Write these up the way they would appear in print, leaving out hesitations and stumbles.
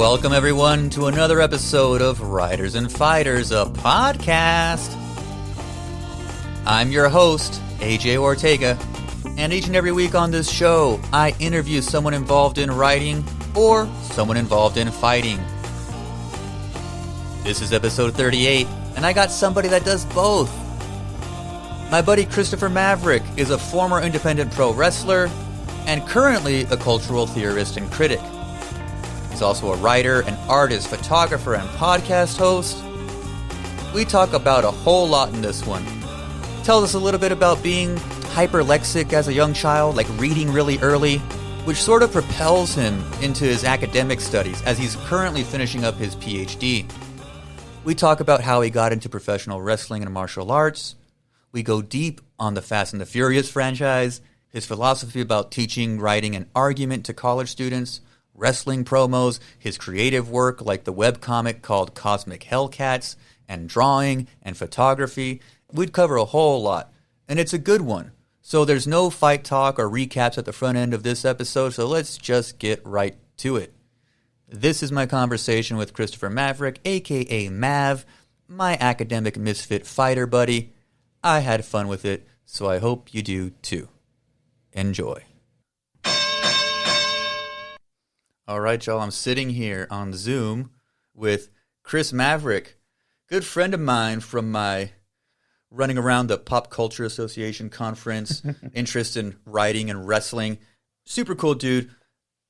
Welcome, everyone, to another episode of Writers and Fighters, a podcast. I'm your host, AJ Ortega, and each and every week on this show, I interview someone involved in writing or someone involved in fighting. This is episode 38, and I got somebody that does both. My buddy Christopher Maverick is a former independent pro wrestler and currently a cultural theorist and critic. He's also a writer, an artist, photographer, and podcast host. We talk about a whole lot in this one. Tells us a little bit about being hyperlexic as a young child, like reading really early, which sort of propels him into his academic studies as he's currently finishing up his PhD. We talk about how he got into professional wrestling and martial arts. We go deep on the Fast and the Furious franchise, his philosophy about teaching, writing, and argument to college students, wrestling promos, his creative work like the webcomic called Cosmic Hellcats, and drawing and photography. We'd cover a whole lot, and it's a good one. So there's no fight talk or recaps at the front end of this episode, so let's just get right to it. This is my conversation with Christopher Maverick, aka Mav, my academic misfit fighter buddy. I had fun with it, so I hope you do too. Enjoy. All right, y'all, I'm sitting here on Zoom with Chris Maverick, good friend of mine from my running around the Pop Culture Association conference, interest in writing and wrestling. Super cool dude.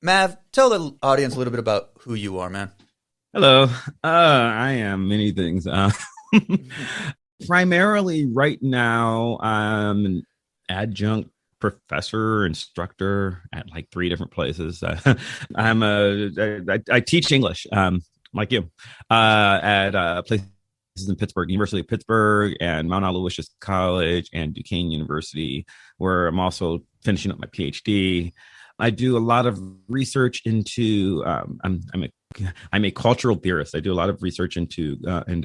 Mav, tell the audience a little bit about who you are, man. Hello. I am many things. Primarily right now, I'm an adjunct professor, instructor at like 3 different places. I teach English, like you, at places in Pittsburgh, University of Pittsburgh, and Mount Aloysius College, and Duquesne University, where I'm also finishing up my PhD. I do a lot of research into. I'm a cultural theorist. I do a lot of research into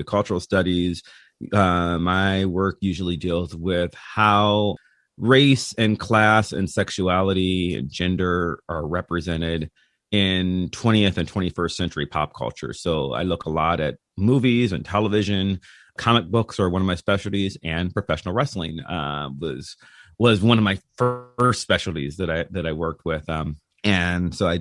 cultural studies. My work usually deals with how race and class and sexuality and gender are represented in 20th and 21st century pop culture. So I look a lot at movies and television. Comic books are one of my specialties, and professional wrestling was one of my first specialties that I worked with. And so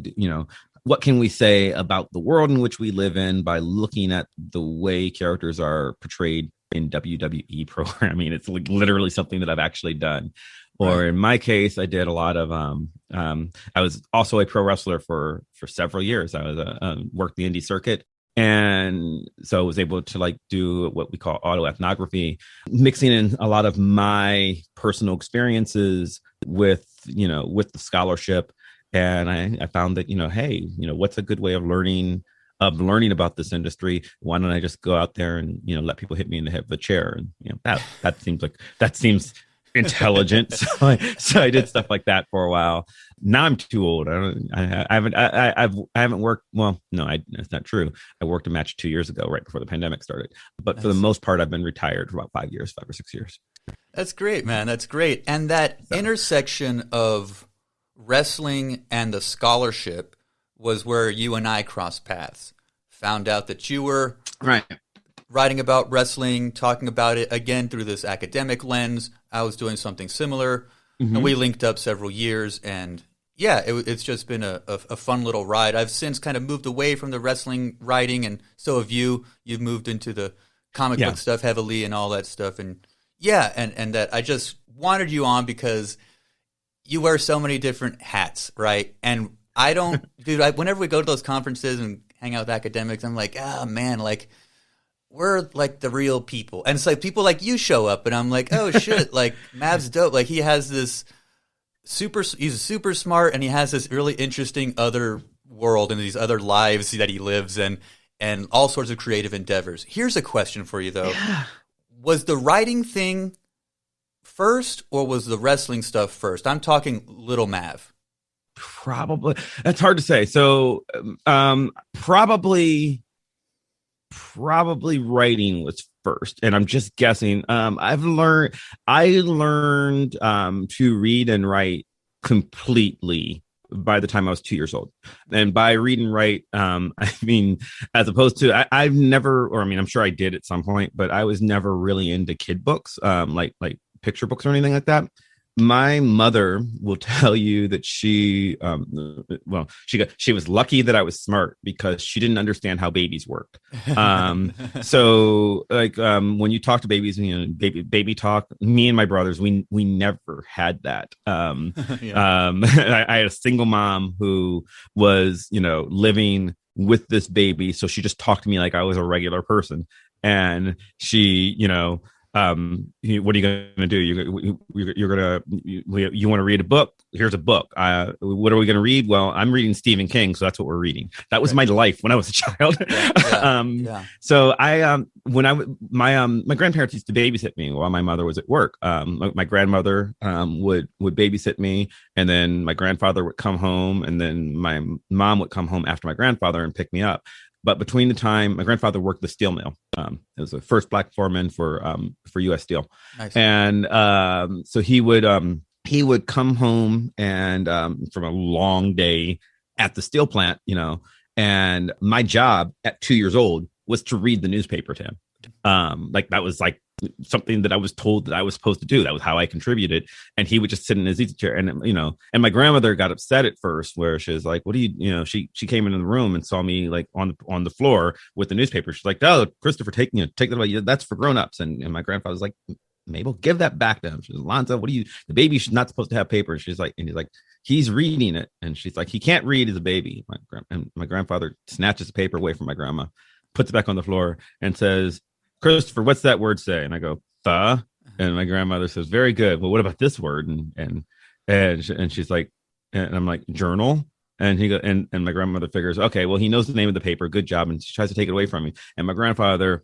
what can we say about the world in which we live in by looking at the way characters are portrayed in WWE programming? It's like literally something that I've actually done. Or in my case, I did a lot of I was also a pro wrestler for several years. I was worked the indie circuit, and so I was able to like do what we call autoethnography, mixing in a lot of my personal experiences with the scholarship. And I found that hey, what's a good way of learning about this industry? Why don't I just go out there and let people hit me in the head with a chair? And that seems intelligent. So I did stuff like that for a while. Now I'm too old. I haven't worked. Well, no, that's not true. I worked a match 2 years ago, right before the pandemic started. But for the most part, I've been retired for about 5 or 6 years. That's great, man. That's great. And that intersection of wrestling and the scholarship was where you and I crossed paths. Found out that you were writing about wrestling, talking about it again through this academic lens. I was doing something similar, and we linked up several years. And yeah, it's just been a fun little ride. I've since kind of moved away from the wrestling writing, and so have you. You've moved into the comic book stuff heavily and all that stuff. And yeah, and that I just wanted you on because you wear so many different hats, right? And I don't, dude, whenever we go to those conferences and hang out with academics, I'm like, man, like, we're like the real people. And it's like people like you show up, and I'm like, oh shit, like Mav's dope. Like he has this he's super smart, and he has this really interesting other world and these other lives that he lives in, and all sorts of creative endeavors. Here's a question for you though. Yeah. Was the writing thing first, or was the wrestling stuff first? I'm talking little Mav. Probably. That's hard to say. So probably writing was first, and I'm just guessing. I learned to read and write completely by the time I was 2 years old. And by read and write, I mean, as opposed to, I've never, or I mean, I'm sure I did at some point, but I was never really into kid books, like picture books or anything like that. My mother will tell you that she was lucky that I was smart because she didn't understand how babies worked. So when you talk to babies, baby talk, me and my brothers, we never had that. I had a single mom who was, living with this baby. So she just talked to me like I was a regular person. And she, what are you going to do? You're going to, you want to read a book? Here's a book. What are we going to read? Well, I'm reading Stephen King. So that's what we're reading. That was my life when I was a child. So my grandparents used to babysit me while my mother was at work. My grandmother, would babysit me, and then my grandfather would come home, and then my mom would come home after my grandfather and pick me up. But between the time, my grandfather worked the steel mill. It was the first black foreman for U.S. Steel. Nice. And so he would come home and from a long day at the steel plant, and my job at 2 years old was to read the newspaper to him. That was like something that I was told that I was supposed to do. That was how I contributed. And he would just sit in his easy chair, and and my grandmother got upset at first, where she was like, what do you, she came into the room and saw me like on the floor with the newspaper. She's like, oh, Christopher, take that away. That's for grownups. And my grandfather was like, Mabel, give that back to him. She's like, Lonzo, the baby's not supposed to have paper. And he's like, he's reading it. And she's like, he can't read as a baby. And my grandfather snatches the paper away from my grandma, puts it back on the floor, and says, Christopher, what's that word say? And I go, the. And my grandmother says, very good. Well, what about this word? And she's like, and I'm like, journal. And he go, and my grandmother figures, okay, well, he knows the name of the paper. Good job. And she tries to take it away from me. And my grandfather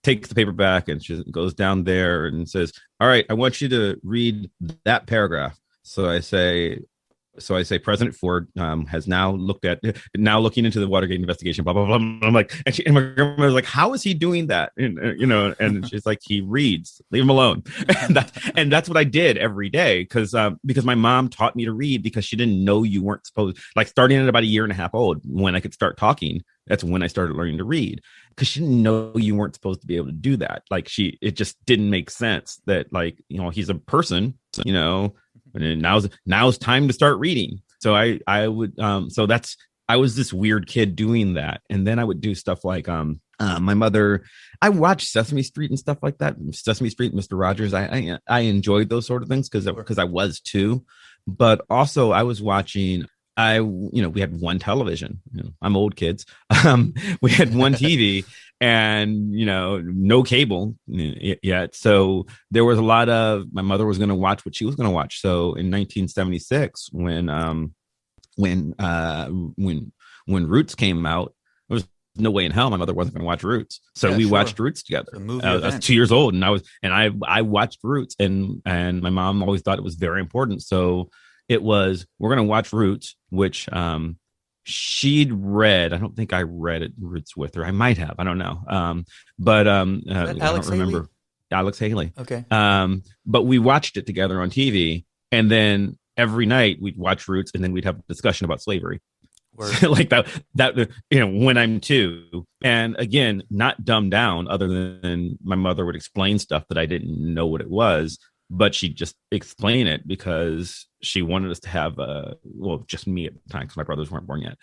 takes the paper back, and she goes down there and says, all right, I want you to read that paragraph. So I say, President Ford has now looking into the Watergate investigation, blah, blah, blah. I'm like, and my grandma was like, how is he doing that? And she's like, he reads, leave him alone. And that's what I did every day. Because my mom taught me to read, because she didn't know you weren't supposed, like starting at about a year and a half old, when I could start talking. That's when I started learning to read, because she didn't know you weren't supposed to be able to do that. Like it just didn't make sense that he's a person, and now's time to start reading. So I was this weird kid doing that. And then I would do stuff like, my mother, I watched Sesame Street and stuff like that. Sesame Street, Mr. Rogers. I enjoyed those sort of things because I was too, but also I was watching, we had one television, I'm old kids. We had one TV and, no cable yet. So there was a lot of, my mother was going to watch what she was going to watch. So in 1976, when Roots came out, there was no way in hell my mother wasn't going to watch Roots. So we watched Roots together. I was 2 years old, and I watched Roots, and my mom always thought it was very important. So it was, we're going to watch Roots, which she'd read. I don't think I read it Roots with her. I might have. I don't know. I don't remember. Alex Haley. Okay. But we watched it together on TV, and then every night we'd watch Roots, and then we'd have a discussion about slavery. Like that, when I'm 2, and again, not dumbed down, other than my mother would explain stuff that I didn't know what it was, but she'd just explain it because she wanted us to have just me at the time, because my brothers weren't born yet.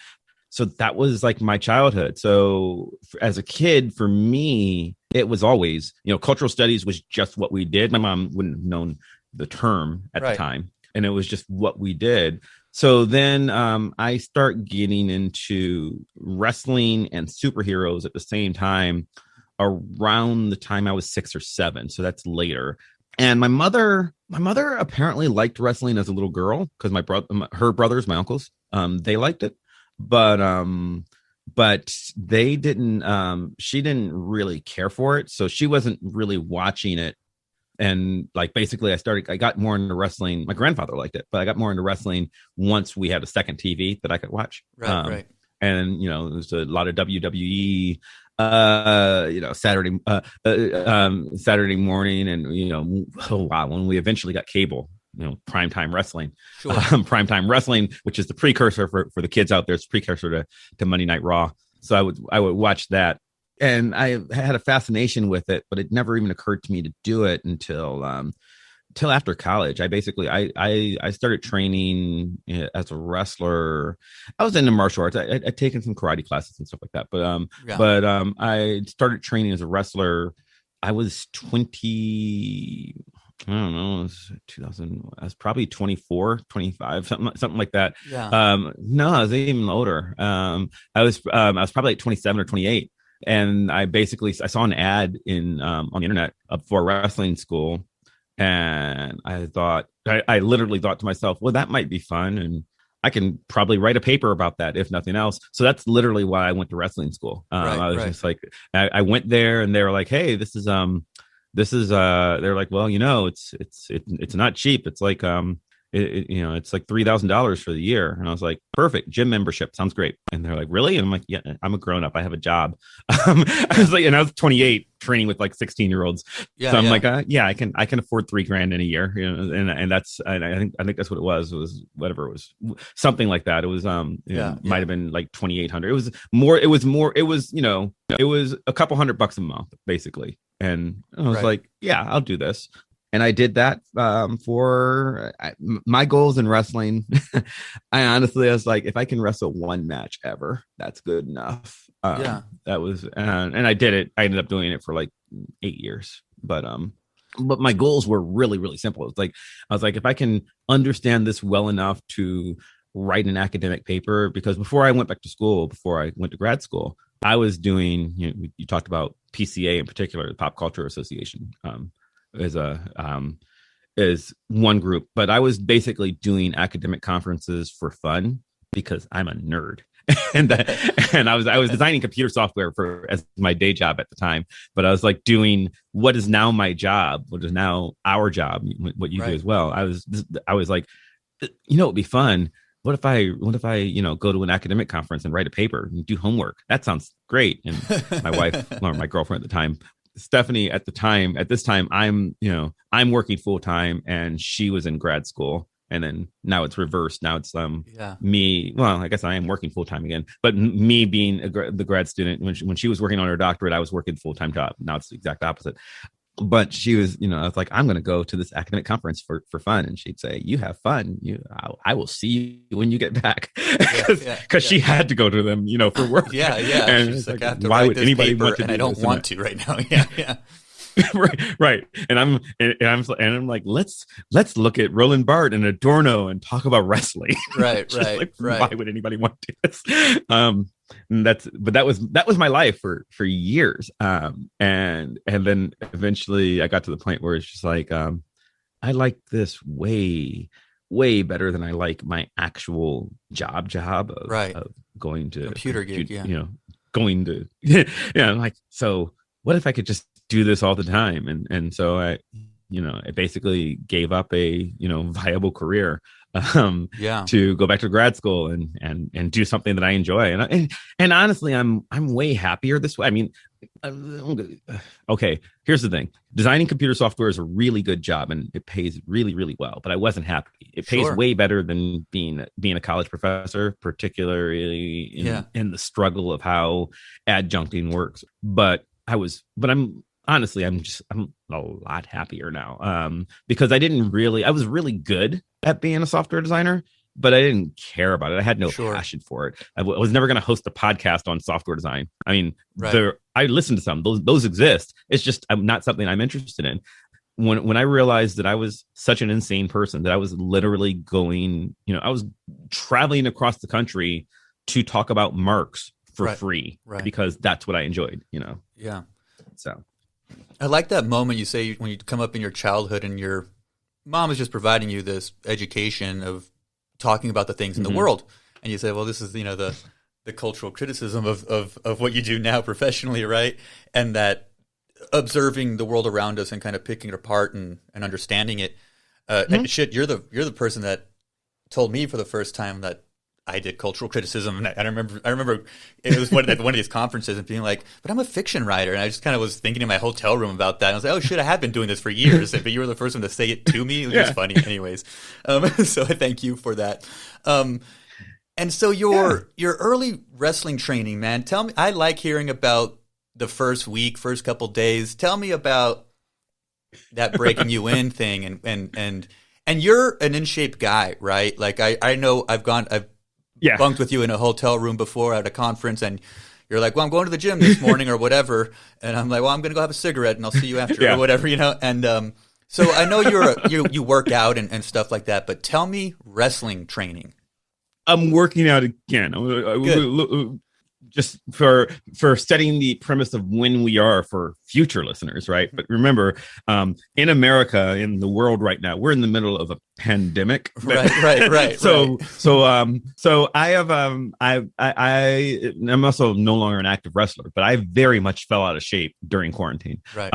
So that was like my childhood. So as a kid, for me, it was always, cultural studies was just what we did. My mom wouldn't have known the term at the time, and it was just what we did. So then I start getting into wrestling and superheroes at the same time, around the time I was 6 or 7. So that's later. And my mother apparently liked wrestling as a little girl, because her brothers, my uncles, they liked it, but they didn't. She didn't really care for it, so she wasn't really watching it. And like basically, I got more into wrestling. My grandfather liked it, but I got more into wrestling once we had a second TV that I could watch. Right. And there's a lot of WWE. Saturday morning, and when we eventually got cable, primetime wrestling. Sure. Primetime wrestling, which is the precursor for the kids out there. It's precursor to Monday Night Raw. So I would watch that, and I had a fascination with it, but it never even occurred to me to do it until after college. I started training as a wrestler. I was into martial arts. I'd taken some karate classes and stuff like that, but I started training as a wrestler. I was 20, I don't know, it was 2000. I was probably 24, 25, something like that. Yeah. No, I was even older. I was probably like 27 or 28. And I saw an ad on the internet for a wrestling school. And I literally thought to myself, well, that might be fun. And I can probably write a paper about that, if nothing else. So that's literally why I went to wrestling school. I was just like, I went there and they were like, hey, this is, they're like, well, it's not cheap. It's like, it's like $3,000 for the year. And I was like, perfect. Gym membership sounds great. And they're like, really? And I'm like, yeah, I'm a grown up. I have a job. I was like, and I was 28 training with like 16-year-olds. Yeah, so I'm like, I can afford $3,000 in a year. And that's, I think that's what it was. It was whatever it was, something like that. It was, might have been like 2,800. It was a couple $100 a month basically. And I was like, yeah, I'll do this. And I did that for my goals in wrestling. I was like, if I can wrestle one match ever, that's good enough. That was, and I did it. I ended up doing it for like 8 years. But my goals were really, really simple. It's like, I was like, if I can understand this well enough to write an academic paper, because before I went back to school, before I went to grad school, I was doing, you talked about PCA in particular, the Pop Culture Association. Is one group, but I was basically doing academic conferences for fun because I'm a nerd. and I was designing computer software as my day job at the time, but I was like doing what is now my job, what is now our job, what you do as well. I was like, it'd be fun. What if I go to an academic conference and write a paper and do homework? That sounds great. And my wife, or my girlfriend at the time, Stephanie, at this time, I'm working full time and she was in grad school. And then now it's reversed. Now it's me. Well, I guess I am working full time again, but me being the grad student, when she was working on her doctorate, I was working full time job. Now it's the exact opposite. But she was, I was like, I'm going to go to this academic conference for fun. And she'd say, you have fun. I will see you when you get back. Because she had to go to them, for work. Yeah. And she's like, why would anybody want to and do I don't this want to right now. Yeah. right. And I'm like, let's look at Roland Barthes and Adorno and talk about wrestling. Right. Why would anybody want to do this? That was my life for years. And then eventually I got to the point where it's just like, I like this way better than I like my actual job of going to computer gig. Going to, I'm like, so what if I could just do this all the time? And so I basically gave up a, viable career, to go back to grad school and do something that I enjoy. And honestly, I'm way happier this way. I mean, okay, here's the thing. Designing computer software is a really good job and it pays really, really well, but I wasn't happy. It pays way better than being a college professor, particularly in the struggle of how adjuncting works. But I'm a lot happier now, because I was really good at being a software designer, but I didn't care about it. I had no passion for it. I was never going to host a podcast on software design. I mean, I listened to some, those exist. It's just not something I'm interested in. When I realized that I was such an insane person, that I was literally going, I was traveling across the country to talk about Marx for free, because that's what I enjoyed, Yeah. So I like that moment you say when you come up in your childhood and your mom is just providing you this education of talking about the things in the world. And you say, well, this is, the cultural criticism of what you do now professionally, right? And that observing the world around us and kind of picking it apart and understanding it. And shit, you're the person that told me for the first time that I did cultural criticism, and I remember it was one of these conferences and being like, "But I'm a fiction writer," and I just kind of was thinking in my hotel room about that. And I was like, "Oh shit, I have been doing this for years," but you were the first one to say it to me. It was just funny, anyways. So I thank you for that. And so your early wrestling training, man. Tell me, I like hearing about the first week, first couple days. Tell me about that breaking you in thing, and you're an in shape guy, right? Like I know I've bunked with you in a hotel room before at a conference, and you're like, "Well, I'm going to the gym this morning," or whatever, and I'm like, "Well, I'm going to go have a cigarette, and I'll see you after," or whatever, you know. And so I know you work out and stuff like that, but tell me wrestling training. I'm working out again. Just for setting the premise of when we are for future listeners, right? But remember, in America, in the world right now, we're in the middle of a pandemic. Right. So I have I'm also no longer an active wrestler, but I very much fell out of shape during quarantine. Right.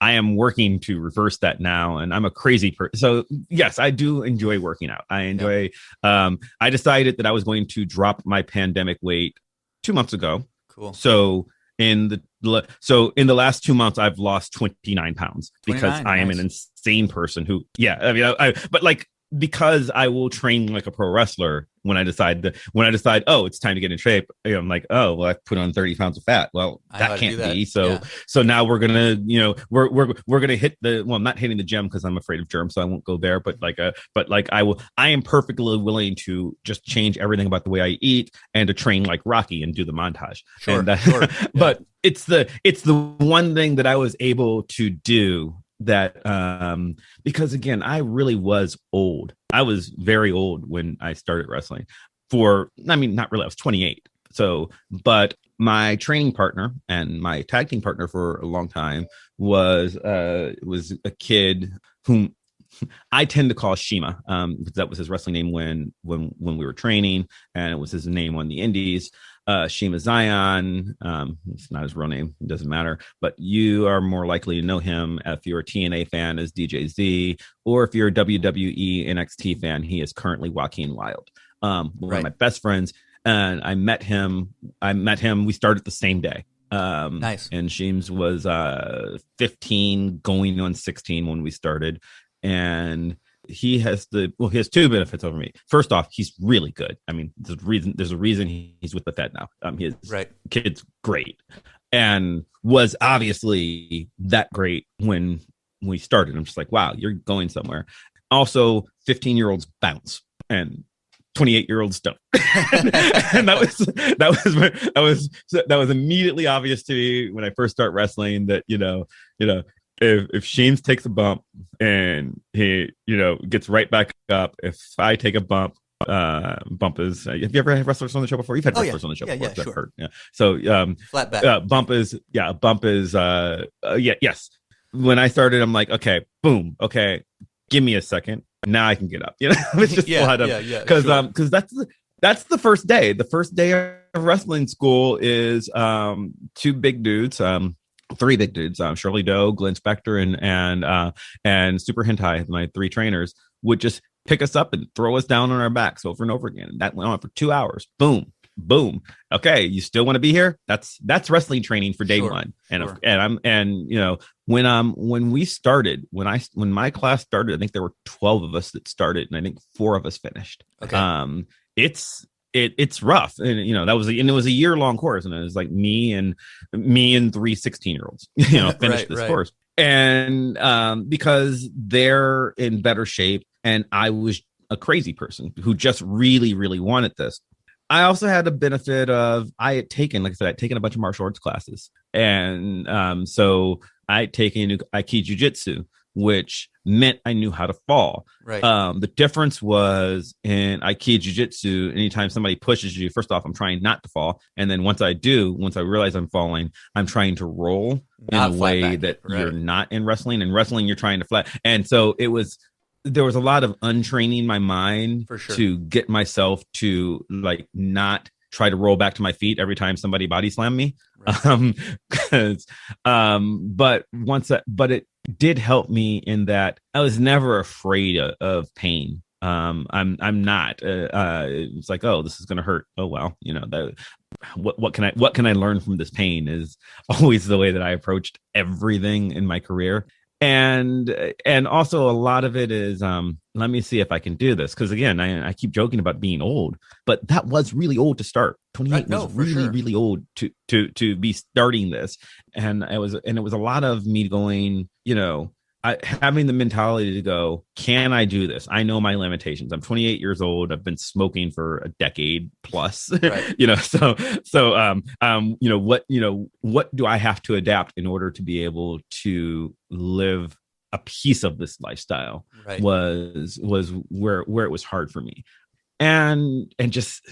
I am working to reverse that now, and I'm a crazy person. So yes, I do enjoy working out. I enjoy. I decided that I was going to drop my pandemic weight 2 months ago. Cool. So in the last 2 months, I've lost 29 pounds because I am an insane person who, but like, because I will train like a pro wrestler when I decide, oh, it's time to get in shape. I'm like, oh, well, I put on 30 pounds of fat. Well, that can't be. So now we're going to, we're going to hit I'm not hitting the gym because I'm afraid of germs. So I won't go there. But I am perfectly willing to just change everything about the way I eat and to train like Rocky and do the montage. Sure. But it's the one thing that I was able to do that because again, I really was old. I was very old when I started wrestling. Not really, I was 28. So, but my training partner and my tag team partner for a long time was a kid whom I tend to call Shima, because that was his wrestling name when we were training, and it was his name on the indies. Shima Zion, it's not his real name, it doesn't matter, but you are more likely to know him if you're a TNA fan as DJ Z, or if you're a WWE NXT fan, he is currently Joaquin Wilde, one of my best friends. And I met him, we started the same day. Nice. And Sheems was 15 going on 16 when we started. And he has two benefits over me. First off, he's really good. I mean, there's a reason he's with the Fed now. His kid's great, and was obviously that great when we started. I'm just like, wow, you're going somewhere. Also, 15-year-olds bounce, and 28-year-olds don't. And that was immediately obvious to me when I first start wrestling. That if Sheems takes a bump and he, gets right back up, if I take a bump, bump is, have you ever had wrestlers on the show before? You've had wrestlers on the show before. Yeah, sure. Hurt. Yeah. So, flat back. Bump is, yes. When I started, I'm like, okay, boom. Okay. Give me a second. Now I can get up. It's just flat up. Cause that's the first day. The first day of wrestling school is, two big dudes, three big dudes, Shirley Doe, Glenn Spector, and Super Hentai, my three trainers, would just pick us up and throw us down on our backs over and over again. And that went on for 2 hours. Boom, boom. Okay, you still want to be here? That's wrestling training for day one. And when we started, when my class started, I think there were 12 of us that started, and I think 4 of us finished. Okay. It's rough, and it was a year-long course, and it was like me and 3 16-year-olds finished this course, and because they're in better shape, and I was a crazy person who just really, really wanted this. I also had the benefit of I'd taken a bunch of martial arts classes, and so I'd taken Aikido Jiu-Jitsu, which meant I knew how to fall. Right. The difference was in Aikido Jiu-Jitsu, anytime somebody pushes you, first off, I'm trying not to fall. And then once I realize I'm falling, I'm trying to roll in a way that you're not in wrestling. In wrestling, you're trying to flat. And so there was a lot of untraining my mind to get myself to like not try to roll back to my feet every time somebody body slammed me. Right. But it did help me in that I was never afraid of pain I'm not. It's like, oh, this is gonna hurt. Oh well, what can I learn from this pain is always the way that I approached everything in my career. And also a lot of it is let me see if I can do this, because again, I keep joking about being old, but that was really old to start. 28 Right, no, was really sure. really old to be starting this. And it was a lot of me going, having the mentality to go, can I do this? I know my limitations. I'm 28 years old. I've been smoking for a decade plus. Right. What do I have to adapt in order to be able to live a piece of this lifestyle? Right. Was where it was hard for me. And just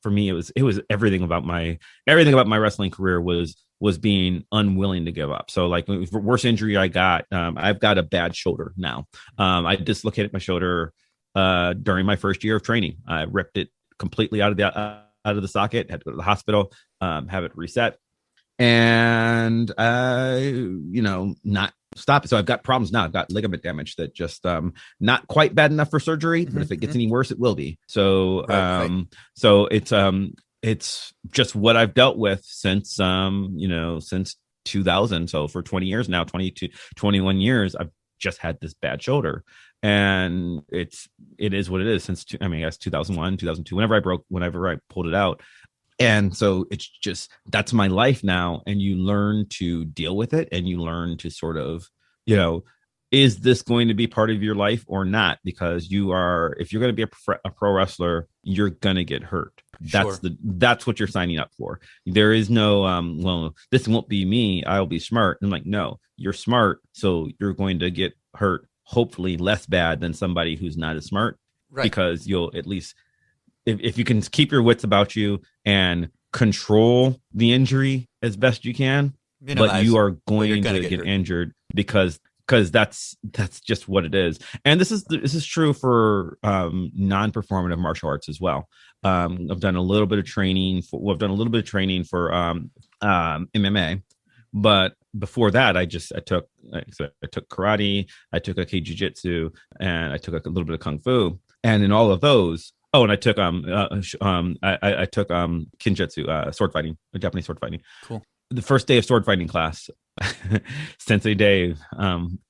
for me, it was everything about my wrestling career was being unwilling to give up. So like the worst injury I got, I've got a bad shoulder now. I dislocated my shoulder during my first year of training. I ripped it completely out of the socket, had to go to the hospital, have it reset, and not stop it. So I've got problems now. I've got ligament damage that just not quite bad enough for surgery, but if it gets any worse, it will be. So so it's just what I've dealt with since since 2000. So for 20 years now, 21 years, I've just had this bad shoulder. And it is what it is since I guess 2001, 2002, whenever I pulled it out. And so it's just, that's my life now. And you learn to deal with it, and you learn to sort of, is this going to be part of your life or not? Because if you're going to be a pro wrestler, you're going to get hurt. Sure. That's what you're signing up for. There is no, well, this won't be me, I'll be smart. And I'm like, no, you're smart. So you're going to get hurt, hopefully less bad than somebody who's not as smart. Right. Because you'll at least, if you can keep your wits about you and control the injury as best you can, but you are going to get injured because that's just what it is. And this is true for non-performative martial arts as well. I've done a little bit of training for MMA, but before that, I took karate, I took a jiu-jitsu, and I took a little bit of kung fu. And in all of those, and I took I took kinjutsu, sword fighting, Japanese sword fighting. Cool. The first day of sword fighting class, Sensei Dave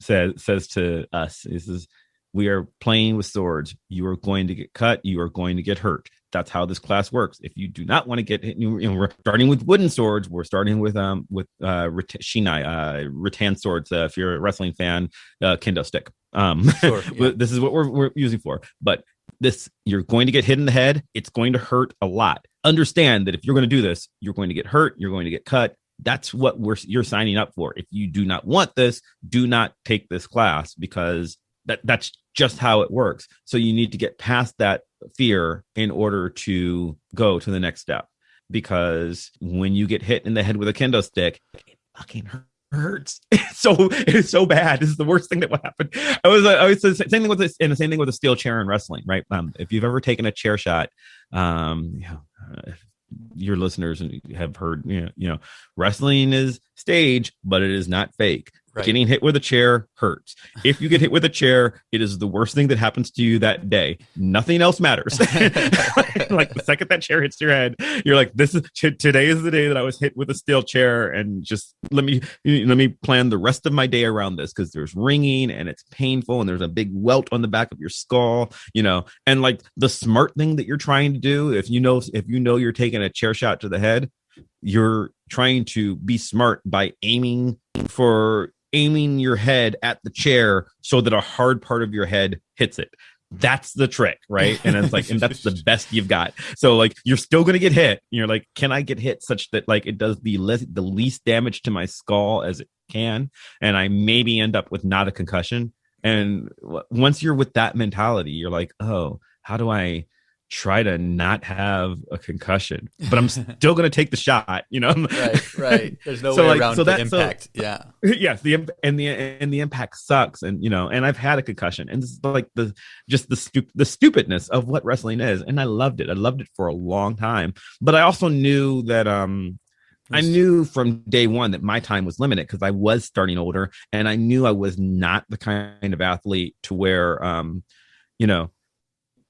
says to us, he says, we are playing with swords. You are going to get cut. You are going to get hurt. That's how this class works. If you do not want to get hit, we're starting with wooden swords. We're starting with shinai, rattan swords. If you're a wrestling fan, kendo stick. Sure, yeah. This is what we're using for. But you're going to get hit in the head. It's going to hurt a lot. Understand that if you're going to do this, you're going to get hurt. You're going to get cut. That's what you're signing up for. If you do not want this, do not take this class, because that's just how it works. So you need to get past that fear in order to go to the next step. Because when you get hit in the head with a kendo stick, it fucking hurts. It's so bad. This is the worst thing that would happen. I was the same thing with this, and the same thing with a steel chair in wrestling, right? If you've ever taken a chair shot, your listeners have heard, wrestling is stage, but it is not fake. Right. Getting hit with a chair hurts. If you get hit with a chair, it is the worst thing that happens to you that day. Nothing else matters. Like the second that chair hits your head, you're like, today is the day that I was hit with a steel chair, and just let me plan the rest of my day around this, because there's ringing and it's painful and there's a big welt on the back of your skull, and like the smart thing that you're trying to do, if you know you're taking a chair shot to the head, you're trying to be smart by aiming your head at the chair so that a hard part of your head hits it. That's the trick, right? And it's like, and that's the best you've got. So like, you're still going to get hit. And you're like, can I get hit such that like it does the least damage to my skull as it can, and I maybe end up with not a concussion? And once you're with that mentality, you're like, oh, how do I try to not have a concussion, but I'm still going to take the shot, Right. There's no way around the impact. Yeah. Yes. The impact sucks. And, and I've had a concussion, and this is like the stupidness of what wrestling is. And I loved it. I loved it for a long time, but I also knew that, I knew from day one that my time was limited, because I was starting older, and I knew I was not the kind of athlete to where,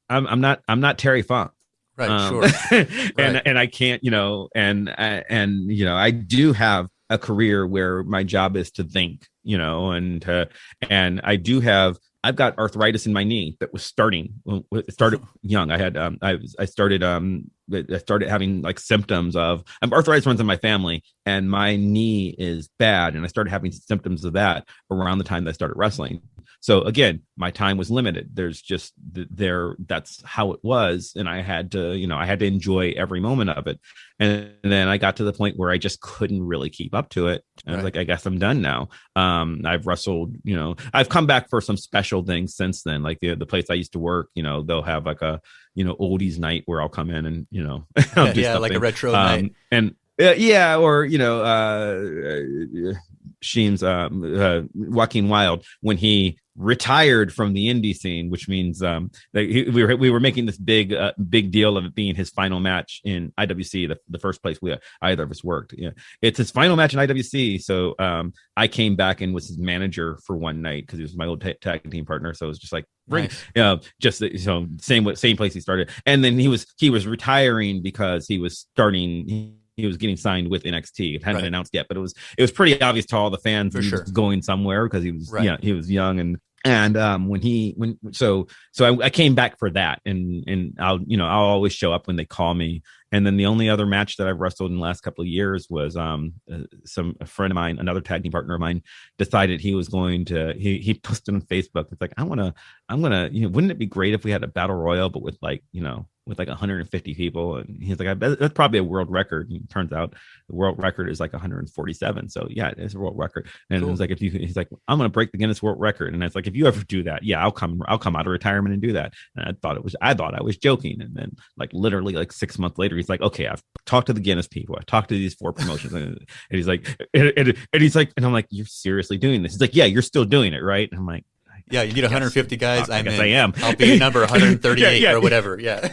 I'm not Terry Funk. Right. Sure. Right. And I can't, and I do have a career where my job is to think, and I've got arthritis in my knee that was starting. It started young. I had I started having like symptoms of arthritis runs in my family, and my knee is bad, and I started having symptoms of that around the time that I started wrestling. So again, my time was limited. There's just that's how it was. And I had to enjoy every moment of it. And then I got to the point where I just couldn't really keep up to it. And I was like, I guess I'm done now. I've wrestled, I've come back for some special things since then. Like the place I used to work, they'll have like a, oldies night where I'll come in and, I'll do something. Like a retro night. And yeah, or, Sheen's Joaquin Wilde, when he retired from the indie scene, which means we were making this big deal of it being his final match in IWC, the first place either of us worked. Yeah, it's his final match in IWC. So I came back and was his manager for one night because he was my old tag team partner. So it was just like same place he started, and then he was retiring because he was starting. He was getting signed with NXT. It hadn't been announced yet, but it was pretty obvious to all the fans that he was going somewhere because he was he was young and I came back for that and I'll always show up when they call me. And then the only other match that I've wrestled in the last couple of years was a friend of mine, another tag team partner of mine, decided he was going to he posted on Facebook. It's like I'm gonna wouldn't it be great if we had a battle royal but with like 150 people? And he's like, I bet that's probably a world record. And it turns out the world record is like 147. So yeah, it's a world record. And It was like, he's like, I'm going to break the Guinness World Record. And it's like, if you ever do that, yeah, I'll come out of retirement and do that. And I thought I was joking. And then like literally like 6 months later, he's like, okay, I've talked to the Guinness people. I've talked to these 4 promotions. And he's like, and he's like, and I'm like, you're seriously doing this? He's like, yeah, you're still doing it. Right. And I'm like, yeah, you need 150 guys. I guess I am. I'll be number 138 or whatever. Yeah.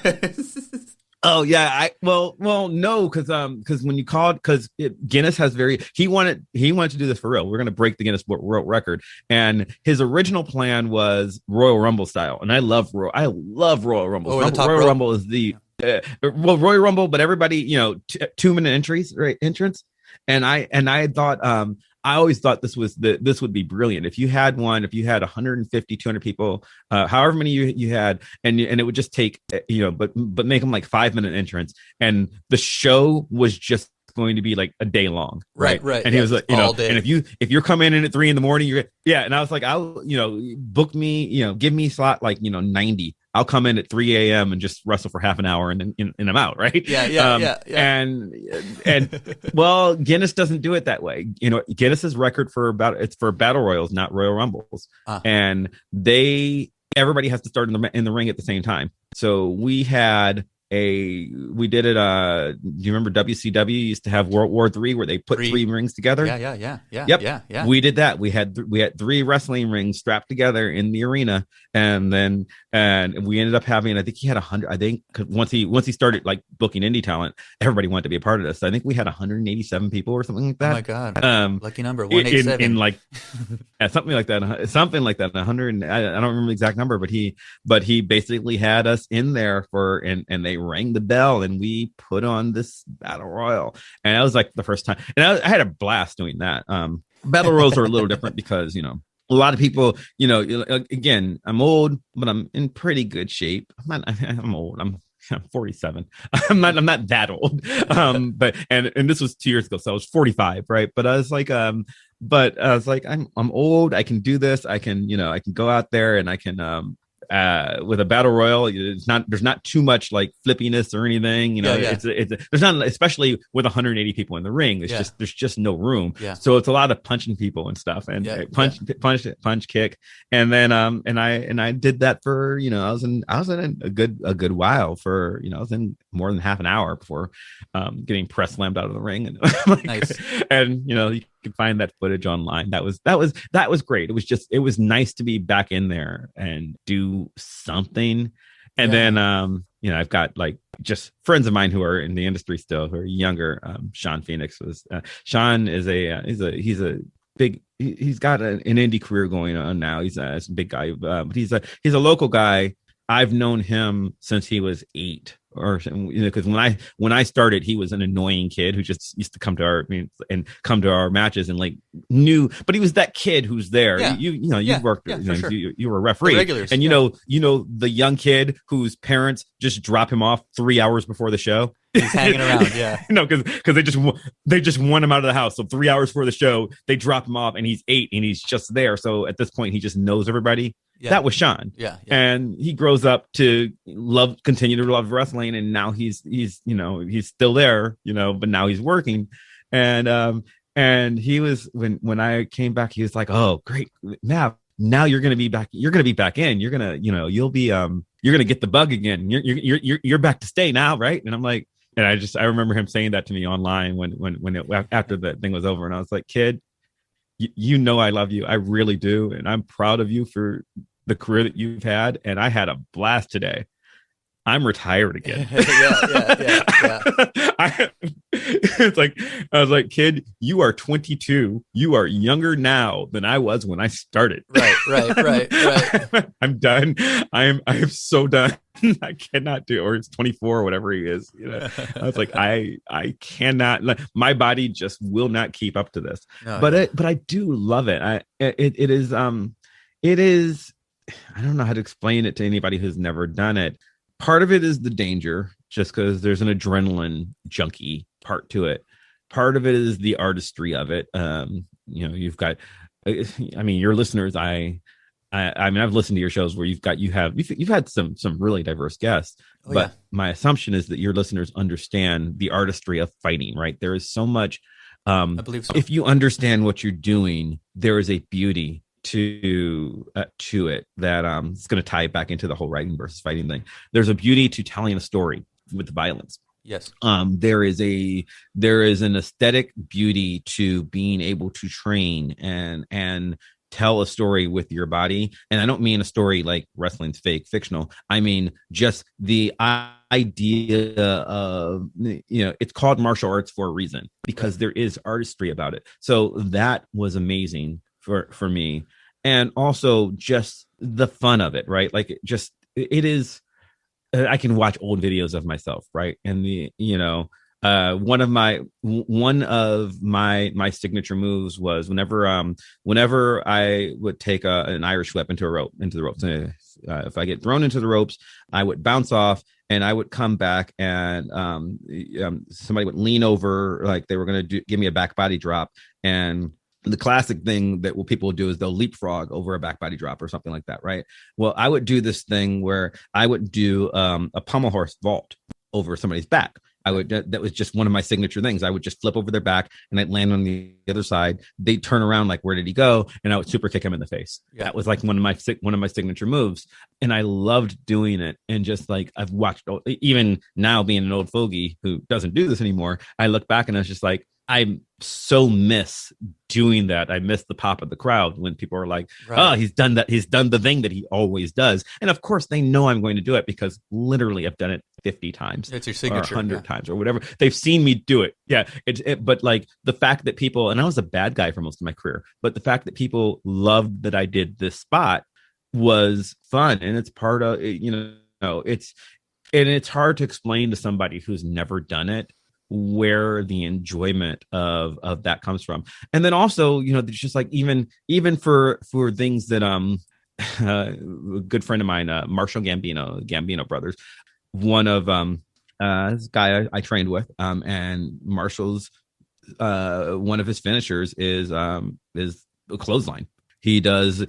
Oh yeah. No, because when you called, because Guinness has he wanted to do this for real. We're going to break the Guinness World Record, and his original plan was Royal Rumble style, and I love Royal Rumble. Royal Rumble is the Royal Rumble, but everybody 2-minute entrance, and I thought I always thought this would be brilliant. If you had 150, 200 people, however many you had, and it would just take, but make them like 5-minute entrance. And the show was just going to be like a day long. Right. And he was like, and if you're coming in at 3 a.m, and I was like, I'll, book me, give me slot like, 90. I'll come in at 3 a.m. and just wrestle for half an hour and I'm out. Right. Yeah. And well, Guinness doesn't do it that way. Guinness's record it's for battle royals, not Royal Rumbles. And everybody has to start in the ring at the same time. So we did it. Do you remember WCW used to have World War III where they put 3 rings together? Yeah. Yep. Yeah. We did that. We had 3 wrestling rings strapped together in the arena, and we ended up having. I think he had 100. I think once he started like booking indie talent, everybody wanted to be a part of this. So I think we had 187 people or something like that. Oh my god! Lucky number 187. In like something like that. Something like that. 100. I don't remember the exact number, but he basically had us in there and they rang the bell and we put on this battle royal, and that was like the first time, and I had a blast doing that. Battle royals are a little different because a lot of people, again, I'm old, but I'm in pretty good shape. I'm old. I'm 47. I'm not that old. But and this was 2 years ago, so I was 45, right? But I was like, I'm old. I can do this. I can go out there and I can with a battle royal, there's not too much like flippiness or anything, it's there's not, especially with 180 people in the ring, there's just no room. So it's a lot of punching people and stuff, and punch, kick. And then and I did that for, I was in a good while for, I was in more than half an hour before getting press slammed out of the ring. And nice. And you can find that footage online. That was great. It was nice to be back in there and do something. And then I've got like just friends of mine who are in the industry still, who are younger. Sean Phoenix was Sean is he's got an indie career going on now. He's a big guy, but he's a local guy I've known him since he was 8, or because when I started, he was an annoying kid who just used to come to our matches and like knew, but he was that kid who's there. Yeah. You worked, sure. you were a referee, The regulars, and you know the young kid whose parents just drop him off 3 hours before the show. He's hanging around, yeah. Because they just want him out of the house. So 3 hours before the show, they drop him off, and he's 8, and he's just there. So at this point, he just knows everybody. Yeah. That was Sean. Yeah. And he grows up to continue to love wrestling, and now he's still there, but now he's working. And he was when I came back, he was like, "Oh, great, now you're gonna be back. You're gonna be back in. You're gonna, you'll be you're gonna get the bug again. You're back to stay now, right?" And I'm like, and I remember him saying that to me online after the thing was over, and I was like, "Kid, I love you. I really do, and I'm proud of you for the career that you've had, and I had a blast today. I'm retired again." yeah. I was like, "Kid, you are 22. You are younger now than I was when I started." Right. I'm done. I am so done. I cannot do, or it's 24 or whatever he is. I was like, I cannot. My body just will not keep up to this. But I do love it. It is. I don't know how to explain it to anybody who's never done it. Part of it is the danger, just because there's an adrenaline junkie part to it. Part of it is the artistry of it. You've got, your listeners. I've listened to your shows where you've had some really diverse guests, but my assumption is that your listeners understand the artistry of fighting, right? There is so much. I believe so. If you understand what you're doing, there is a beauty to it that it's going to tie it back into the whole writing versus fighting thing. There's a beauty to telling a story with violence. Yes. There is an aesthetic beauty to being able to train and tell a story with your body. And I don't mean a story like wrestling's fake, fictional. I mean just the idea of, it's called martial arts for a reason, because there is artistry about it. So that was amazing for me. And also just the fun of it, right? Like it is, I can watch old videos of myself, right? And one of my signature moves was whenever I would take an Irish whip into the ropes. If I get thrown into the ropes, I would bounce off and I would come back, and somebody would lean over like they were going to give me a back body drop. And the classic thing that people will do is they'll leapfrog over a back body drop or something like that, right? Well, I would do this thing where I would do a pommel horse vault over somebody's back. That was just one of my signature things. I would just flip over their back and I'd land on the other side. They'd turn around like, where did he go? And I would super kick him in the face. Yeah. That was like one of my signature moves. And I loved doing it. And just like, I've watched, even now being an old fogey who doesn't do this anymore, I look back and I was just like, I so miss doing that. I miss the pop of the crowd when people are like, "Oh, he's done that. He's done the thing that he always does." And of course, they know I'm going to do it because literally I've done it 50 times. It's your signature, or 100 times, or whatever. They've seen me do it. Yeah. But like the fact that people, and I was a bad guy for most of my career, but the fact that people loved that I did this spot was fun, and it's part of it's hard to explain to somebody who's never done it where the enjoyment of that comes from. And then also, it's just like even for things that a good friend of mine, Marshall Gambino brothers, one of this guy I trained with, and Marshall's one of his finishers is a clothesline. He throws a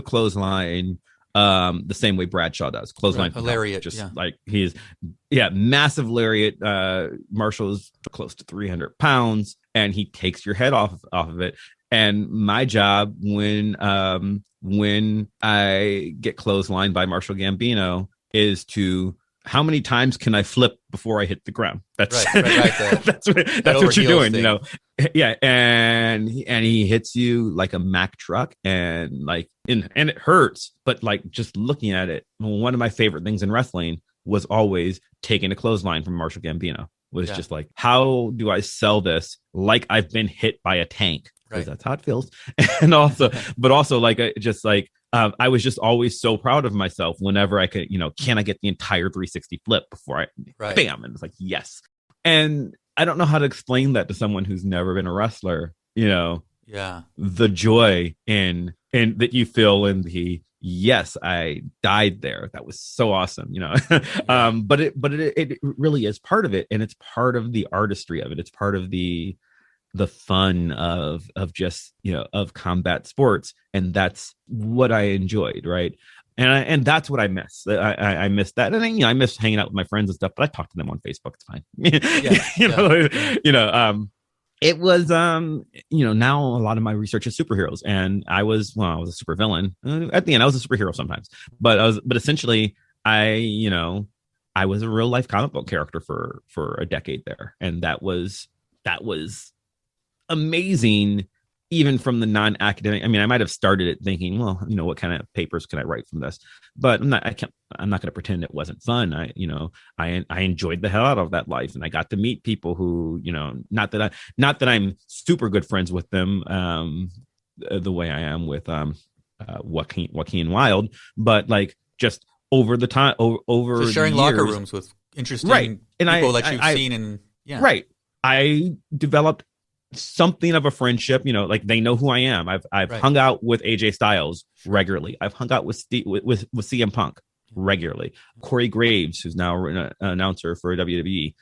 clothesline the same way Bradshaw does. Clothesline, right, lariat, like he's massive lariat. Marshall's close to 300 pounds, and he takes your head off of it. And my job when I get clotheslined by Marshall Gambino is to, how many times can I flip before I hit the ground? That's right. That's what you're doing, thing. Yeah, and he hits you like a Mack truck, and it hurts, but like just looking at it, one of my favorite things in wrestling was always taking a clothesline from Marshall Gambino. Was just like, how do I sell this like I've been hit by a tank? Because that's how it feels. And also, but also like just like I was just always so proud of myself whenever I could, can I get the entire 360 flip before bam, and it's like, yes. And I don't know how to explain that to someone who's never been a wrestler, Yeah. the joy in that you feel in the, yes, I died there. That was so awesome, Yeah. But it really is part of it, and it's part of the artistry of it. It's part of the fun of just, of combat sports, and that's what I enjoyed, right? And that's what I miss. I miss that, and I miss hanging out with my friends and stuff. But I talk to them on Facebook. It's fine. It was now a lot of my research is superheroes, and I was a super villain. At the end I was a superhero sometimes, but essentially I was a real life comic book character for a decade there, and that was amazing, even from the non-academic. I mean, I might have started it thinking, well, what kind of papers can I write from this? But I'm not going to pretend it wasn't fun. I enjoyed the hell out of that life, and I got to meet people who, not that I'm super good friends with them, the way I am with Joaquin Wilde, but like just over the time, over just sharing the years, locker rooms with interesting right, and people that you've seen, and right, I developed something of a friendship, like they know who I am. I've right. hung out with AJ Styles regularly. I've hung out with with CM Punk regularly. Corey Graves, who's now an announcer for WWE.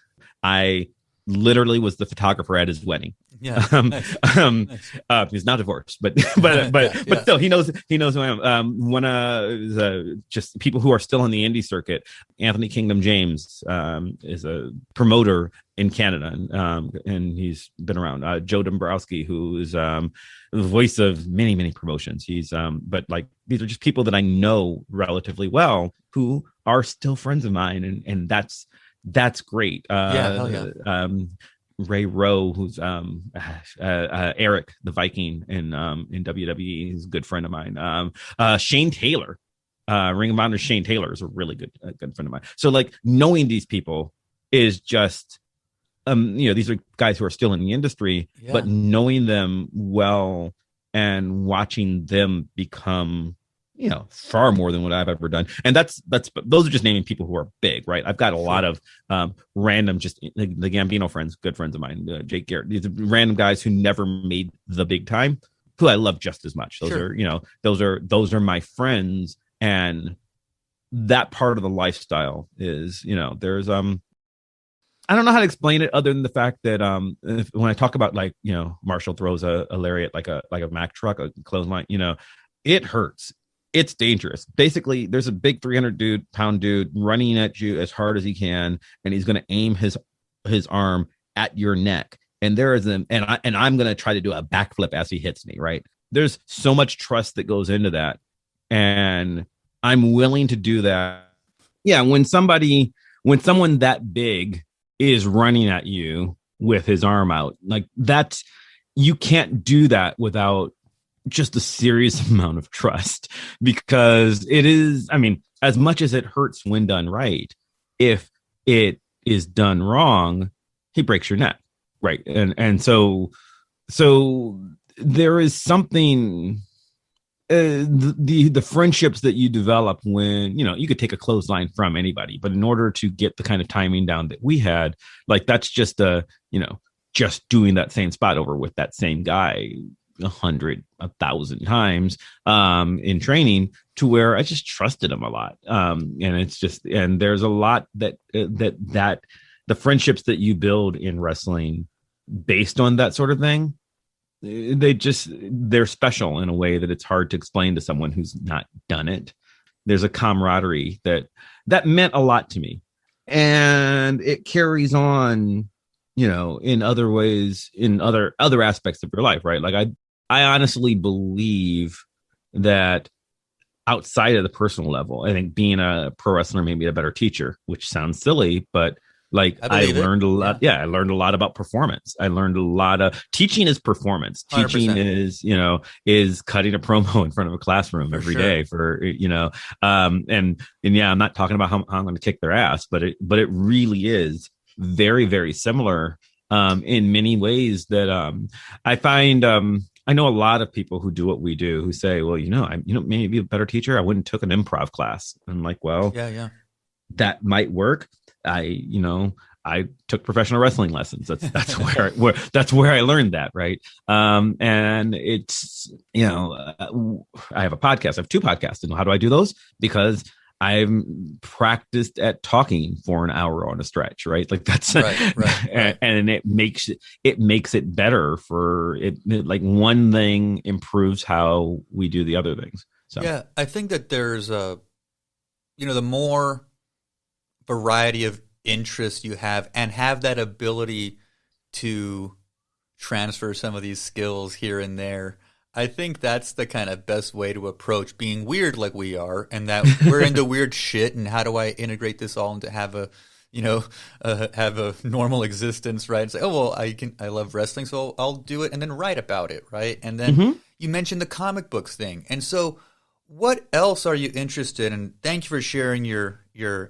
I literally was the photographer at his wedding. Yeah, nice. He's not divorced, but yeah. still, he knows who I am. Just people who are still in the indie circuit. Anthony Kingdom James is a promoter in Canada, and he's been around. Joe Dombrowski, who is the voice of many promotions. He's but like these are just people that I know relatively well who are still friends of mine, and that's great. Hell yeah. Ray Rowe, who's Eric the Viking in WWE, he's a good friend of mine. Shane Taylor, Ring of Honor Shane Taylor is a really good friend of mine. So like knowing these people is just these are guys who are still in the industry, but knowing them well and watching them become far more than what I've ever done. And that's those are just naming people who are big, right? I've got a lot of random, just the Gambino friends, good friends of mine, Jake Garrett, these are random guys who never made the big time, who I love just as much. Those are my friends. And that part of the lifestyle is, there's, I don't know how to explain it other than the fact that when I talk about like, Marshall throws a lariat like a Mack truck, a clothesline, it hurts. It's dangerous. Basically, there's a big 300-pound dude running at you as hard as he can, and he's going to aim his arm at your neck. And there is and I'm going to try to do a backflip as he hits me. Right? There's so much trust that goes into that, and I'm willing to do that. Yeah, when someone that big is running at you with his arm out, like that's, you can't do that without just a serious amount of trust, because it is, I mean, as much as it hurts when done right, if it is done wrong, he breaks your neck, right? And so there is something, the friendships that you develop when you could take a clothesline from anybody, but in order to get the kind of timing down that we had, like that's just just doing that same spot over with that same guy 100, 1,000 times in training, to where I just trusted him a lot. And it's just, and there's a lot that the friendships that you build in wrestling based on that sort of thing, they're special in a way that it's hard to explain to someone who's not done it. There's a camaraderie that meant a lot to me, and it carries on, in other ways, in other aspects of your life, right? Like I honestly believe that outside of the personal level, I think being a pro wrestler made me a better teacher, which sounds silly, but like I learned a lot. Yeah. I learned a lot about performance. I learned a lot of teaching is performance. 100%. Teaching is cutting a promo in front of a classroom every day and yeah, I'm not talking about how I'm going to kick their ass, but it really is very, very similar in many ways that I find I know a lot of people who do what we do who say, well, maybe a better teacher. I wouldn't took an improv class. And I'm like, well, Yeah. that might work. I took professional wrestling lessons. That's where I learned that. Right. And it's, I have a podcast. I have 2 podcasts. And how do I do those? Because I'm practiced at talking for an hour on a stretch, right? Like that's right. And it makes it better for it. Like one thing improves how we do the other things. So yeah, I think that there's the more variety of interests you have and have that ability to transfer some of these skills here and there, I think that's the kind of best way to approach being weird like we are, and that we're into weird shit. And how do I integrate this all into have a normal existence, right? And say, oh, well, I love wrestling, so I'll do it and then write about it, right? And then you mentioned the comic books thing. And so what else are you interested in? Thank you for sharing your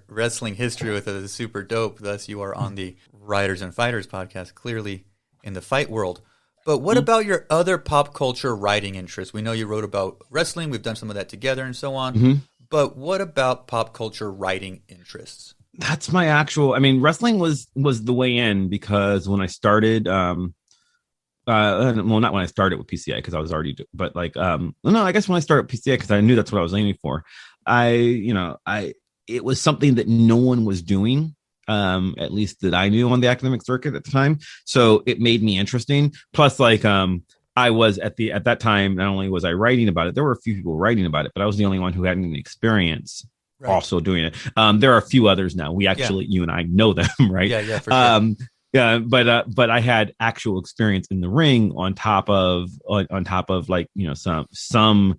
wrestling history with us. It's super dope. Thus, you are on the Writers and Fighters podcast, clearly in the fight world. But what about your other pop culture writing interests? We know you wrote about wrestling. We've done some of that together and so on. But what about pop culture writing interests? That's my wrestling was the way in, because when I started, not when I started with PCA, because I was already, but I guess when I started PCA, because I knew that's what I was aiming for. It was something that no one was doing. At least that I knew on the academic circuit at the time. So it made me interesting. Plus, I was at that time, not only was I writing about it, there were a few people writing about it, but I was the only one who had any experience also doing it. There are a few others now. We actually, you and I know them, right? Yeah, for sure. Yeah, but I had actual experience in the ring on top of some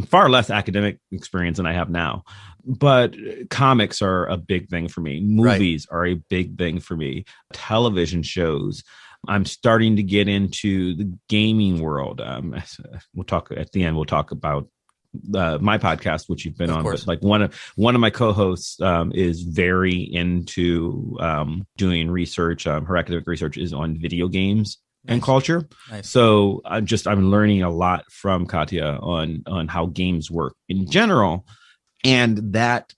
far less academic experience than I have now. But comics are a big thing for me. Movies are a big thing for me. Television shows. I'm starting to get into the gaming world. We'll talk at the end. We'll talk about my podcast, which you've been on. But one of my co-hosts is very into doing research. Her academic research is on video games and culture. Nice. So I'm learning a lot from Katya on how games work in general. And that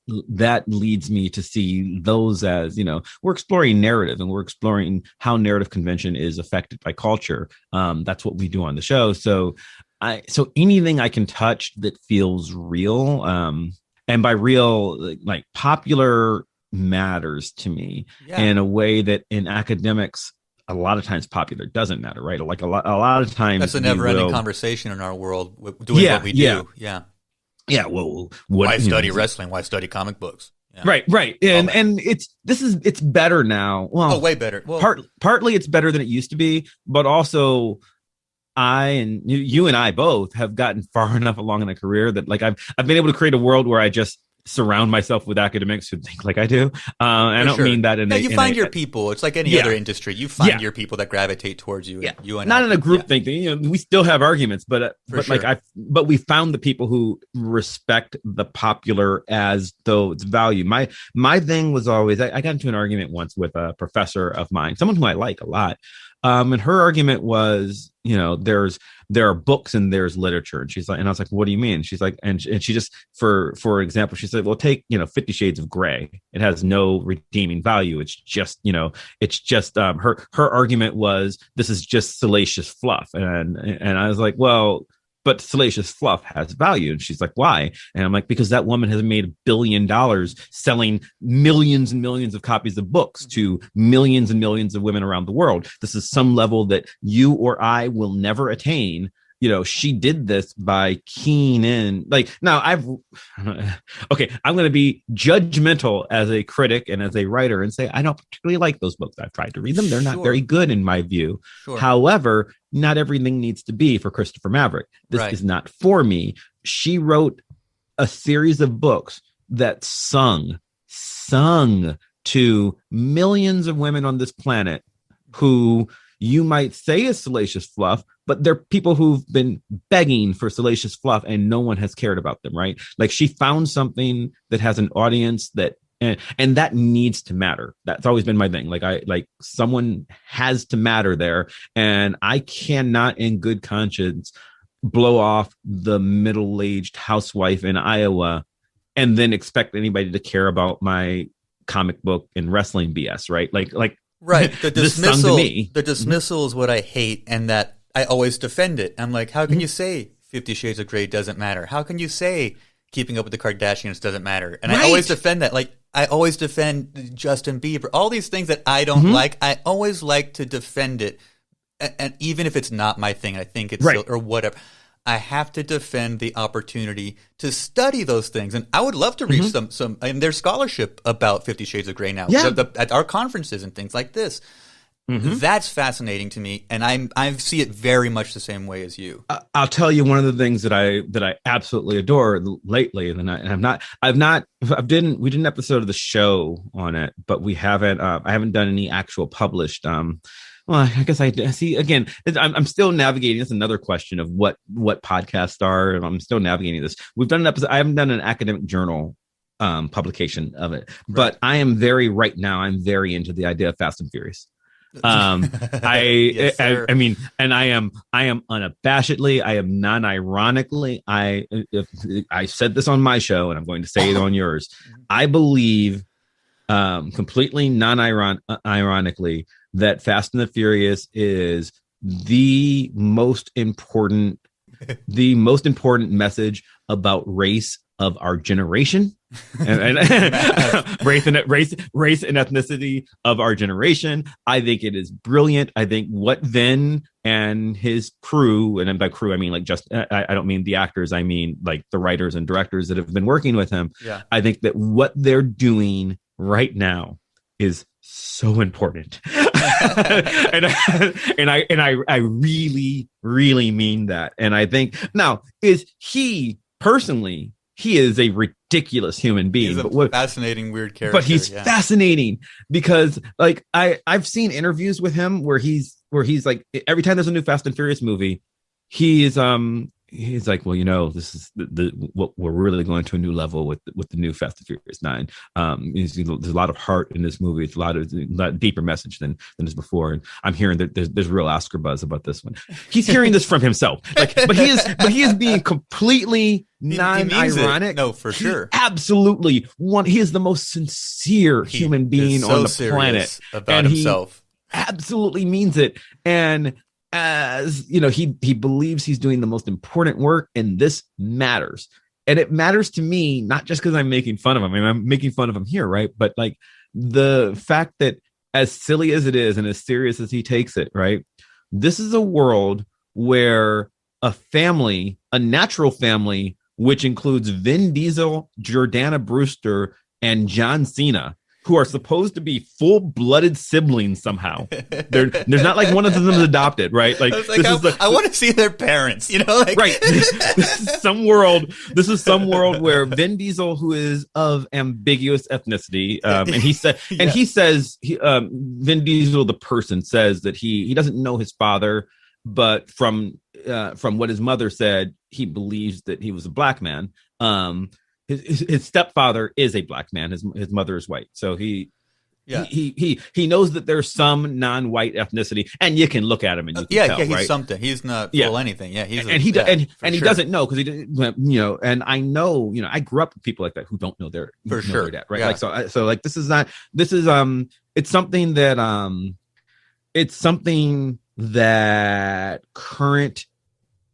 leads me to see those as, we're exploring narrative, and we're exploring how narrative convention is affected by culture. That's what we do on the show. So anything I can touch that feels real, and by real, like popular, matters to me in a way that in academics, a lot of times popular doesn't matter, right? Like a lot of times that's a never-ending conversation in our world doing what we do. Yeah. Well, why study wrestling? Why study comic books? Yeah. Right. And it's better now. Well, way better. Well, partly it's better than it used to be, but also you and I both have gotten far enough along in a career that I've been able to create a world where I just surround myself with academics who think like I do. I don't mean that you find your people. It's like any other industry. You find your people that gravitate towards you. Yeah. You and not in a group thing. We still have arguments, but we found the people who respect the popular as though it's value. My thing was always, I got into an argument once with a professor of mine, someone who I like a lot. And her argument was, there are books and there's literature. And she's like, and I was like, what do you mean? She's like, and she just, for example, she said, well, take, 50 Shades of Grey. It has no redeeming value. It's just, her argument was, this is just salacious fluff. And I was like, well, but salacious fluff has value. And she's like, why? And I'm like, because that woman has made $1 billion selling millions and millions of copies of books to millions and millions of women around the world. This is some level that you or I will never attain. She did this by keying in. I'm going to be judgmental as a critic and as a writer and say, I don't particularly like those books. I've tried to read them. They're not very good in my view. Sure. However, not everything needs to be for Christopher Maverick. This is not for me. She wrote a series of books that sung to millions of women on this planet who you might say is salacious fluff, but they're people who've been begging for salacious fluff and no one has cared about them, right? Like she found something that has an audience that And that needs to matter. That's always been my thing. Like someone has to matter there, and I cannot in good conscience blow off the middle-aged housewife in Iowa and then expect anybody to care about my comic book and wrestling BS, right? Like right. The dismissal, to me. The dismissal is what I hate, and that I always defend it. I'm like, how can you say 50 Shades of Grey doesn't matter? How can you say Keeping Up with the Kardashians doesn't matter? And I always defend that. Like, I always defend Justin Bieber. All these things that I don't like, I always like to defend it. And even if it's not my thing, I think it's still, or whatever. I have to defend the opportunity to study those things. And I would love to reach some and there's scholarship about 50 Shades of Grey now at our conferences and things like this. That's fascinating to me, and I see it very much the same way as you. I'll tell you one of the things that I absolutely adore lately, and we did an episode of the show on it, but we haven't. I haven't done any actual published. Well, I guess I see. Again, I'm still navigating. That's another question of what podcasts are. And I'm still navigating this. We've done an episode. I haven't done an academic journal publication of it, but I am right now. I'm very into the idea of Fast and Furious. Yes, I mean, and I am unabashedly, I am non-ironically, I said this on my show and I'm going to say it on yours. I believe completely non-ironically that Fast and the Furious is the most important message about race of our generation and race and ethnicity of our generation. I think it is brilliant. I think what Vin and his crew, and by crew I mean like just I don't mean the actors, I mean like the writers and directors that have been working with him. I think that what they're doing right now is so important. and I really, really mean that. And I think now he is a ridiculous human being. He's a fascinating, weird character. But he's fascinating because like I've seen interviews with him where he's like, every time there's a new Fast and Furious movie, he's like, well, this is what we're really going to a new level with the new Fast and Furious 9. There's a lot of heart in this movie. It's a lot deeper message than is before. And I'm hearing that there's real Oscar buzz about this one. He's hearing this from himself. But he is being completely non-ironic. No, for sure. Absolutely. He is the most sincere human being on the planet about himself. He absolutely means it. And as he believes he's doing the most important work, and this matters. And it matters to me, not just because I'm making fun of him. I mean, I'm making fun of him here, right? But like the fact that as silly as it is and as serious as he takes it, right? This is a world where a natural family, which includes Vin Diesel, Jordana Brewster, and John Cena, who are supposed to be full-blooded siblings somehow. There's not like one of them is adopted, right? Like, I want to see their parents, right. This is some world where Vin Diesel, who is of ambiguous ethnicity, Vin Diesel, the person, says that he doesn't know his father, but from what his mother said, he believes that he was a black man. His stepfather is a black man. His mother is white. So he knows that there's some non-white ethnicity, and you can look at him and you can tell, he's right? something. He's not full anything. Yeah, he doesn't know because he didn't. And I know, I grew up with people like that who don't know their dad, right? Yeah. Like it's something that current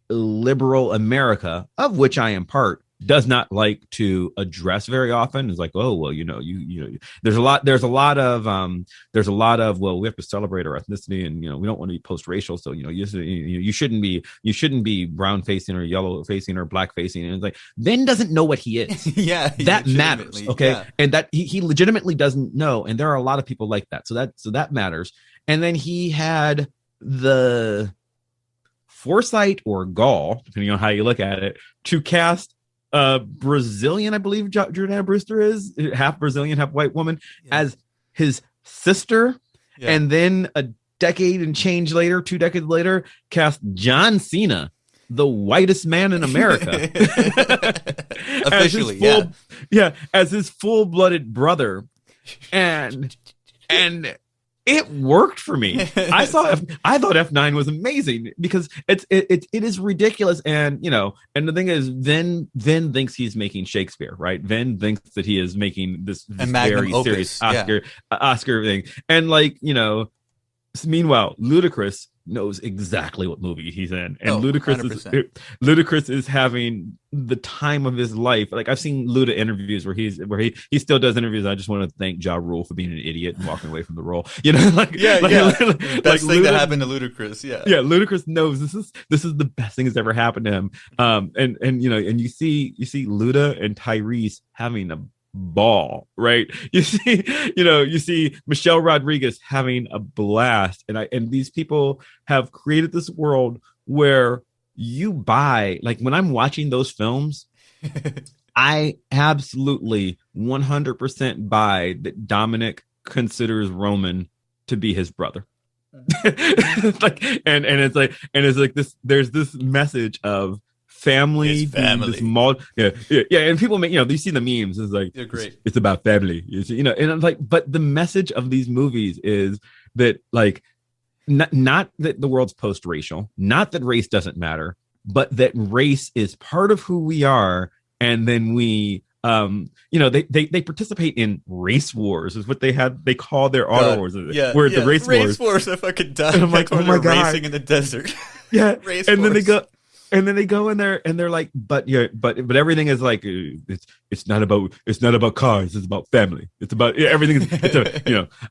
liberal America, of which I am part, does not like to address very often. Is like, oh well, there's a lot of well, we have to celebrate our ethnicity, and we don't want to be post-racial, so you shouldn't be brown facing or yellow facing or black facing. And it's like, Ben doesn't know what he is. That matters, okay? And that he legitimately doesn't know, and there are a lot of people like that, so that matters. And then he had the foresight or gall, depending on how you look at it, to cast Brazilian, I believe Jordana Brewster is, half Brazilian, half white woman, as his sister. And then a decade and change later, 2 decades later, cast John Cena, the whitest man in America, officially, yeah, as his full-blooded brother, and it worked for me. I thought F9 was amazing because it is ridiculous, and and the thing is, Vin thinks he's making Shakespeare, right? Vin thinks that he is making this very serious Oscar thing, and meanwhile, Ludacris knows exactly what movie he's in, and Ludacris is having the time of his life. Like, I've seen Luda interviews where he still does interviews. I just want to thank Ja Rule for being an idiot and walking away from the role. Best thing that happened to Ludacris. Yeah, Ludacris knows this is the best thing that's ever happened to him. And you see Luda and Tyrese having a ball, right? You see Michelle Rodriguez having a blast, and these people have created this world where you buy, like, when I'm watching those films, I absolutely 100% buy that Dominic considers Roman to be his brother. It's like this, there's this message of family. And people make, you see the memes, it's like, they're great. It's about family, and I'm like, but the message of these movies is that, like, not that the world's post-racial, not that race doesn't matter, but that race is part of who we are, and then we they participate in race wars, is what they call their auto wars. The race wars. I fucking died. And I'm like, oh my God, racing in the desert. Yeah. And then they go in there and they're like, but everything is like, it's not about cars, it's about family. It's about everything.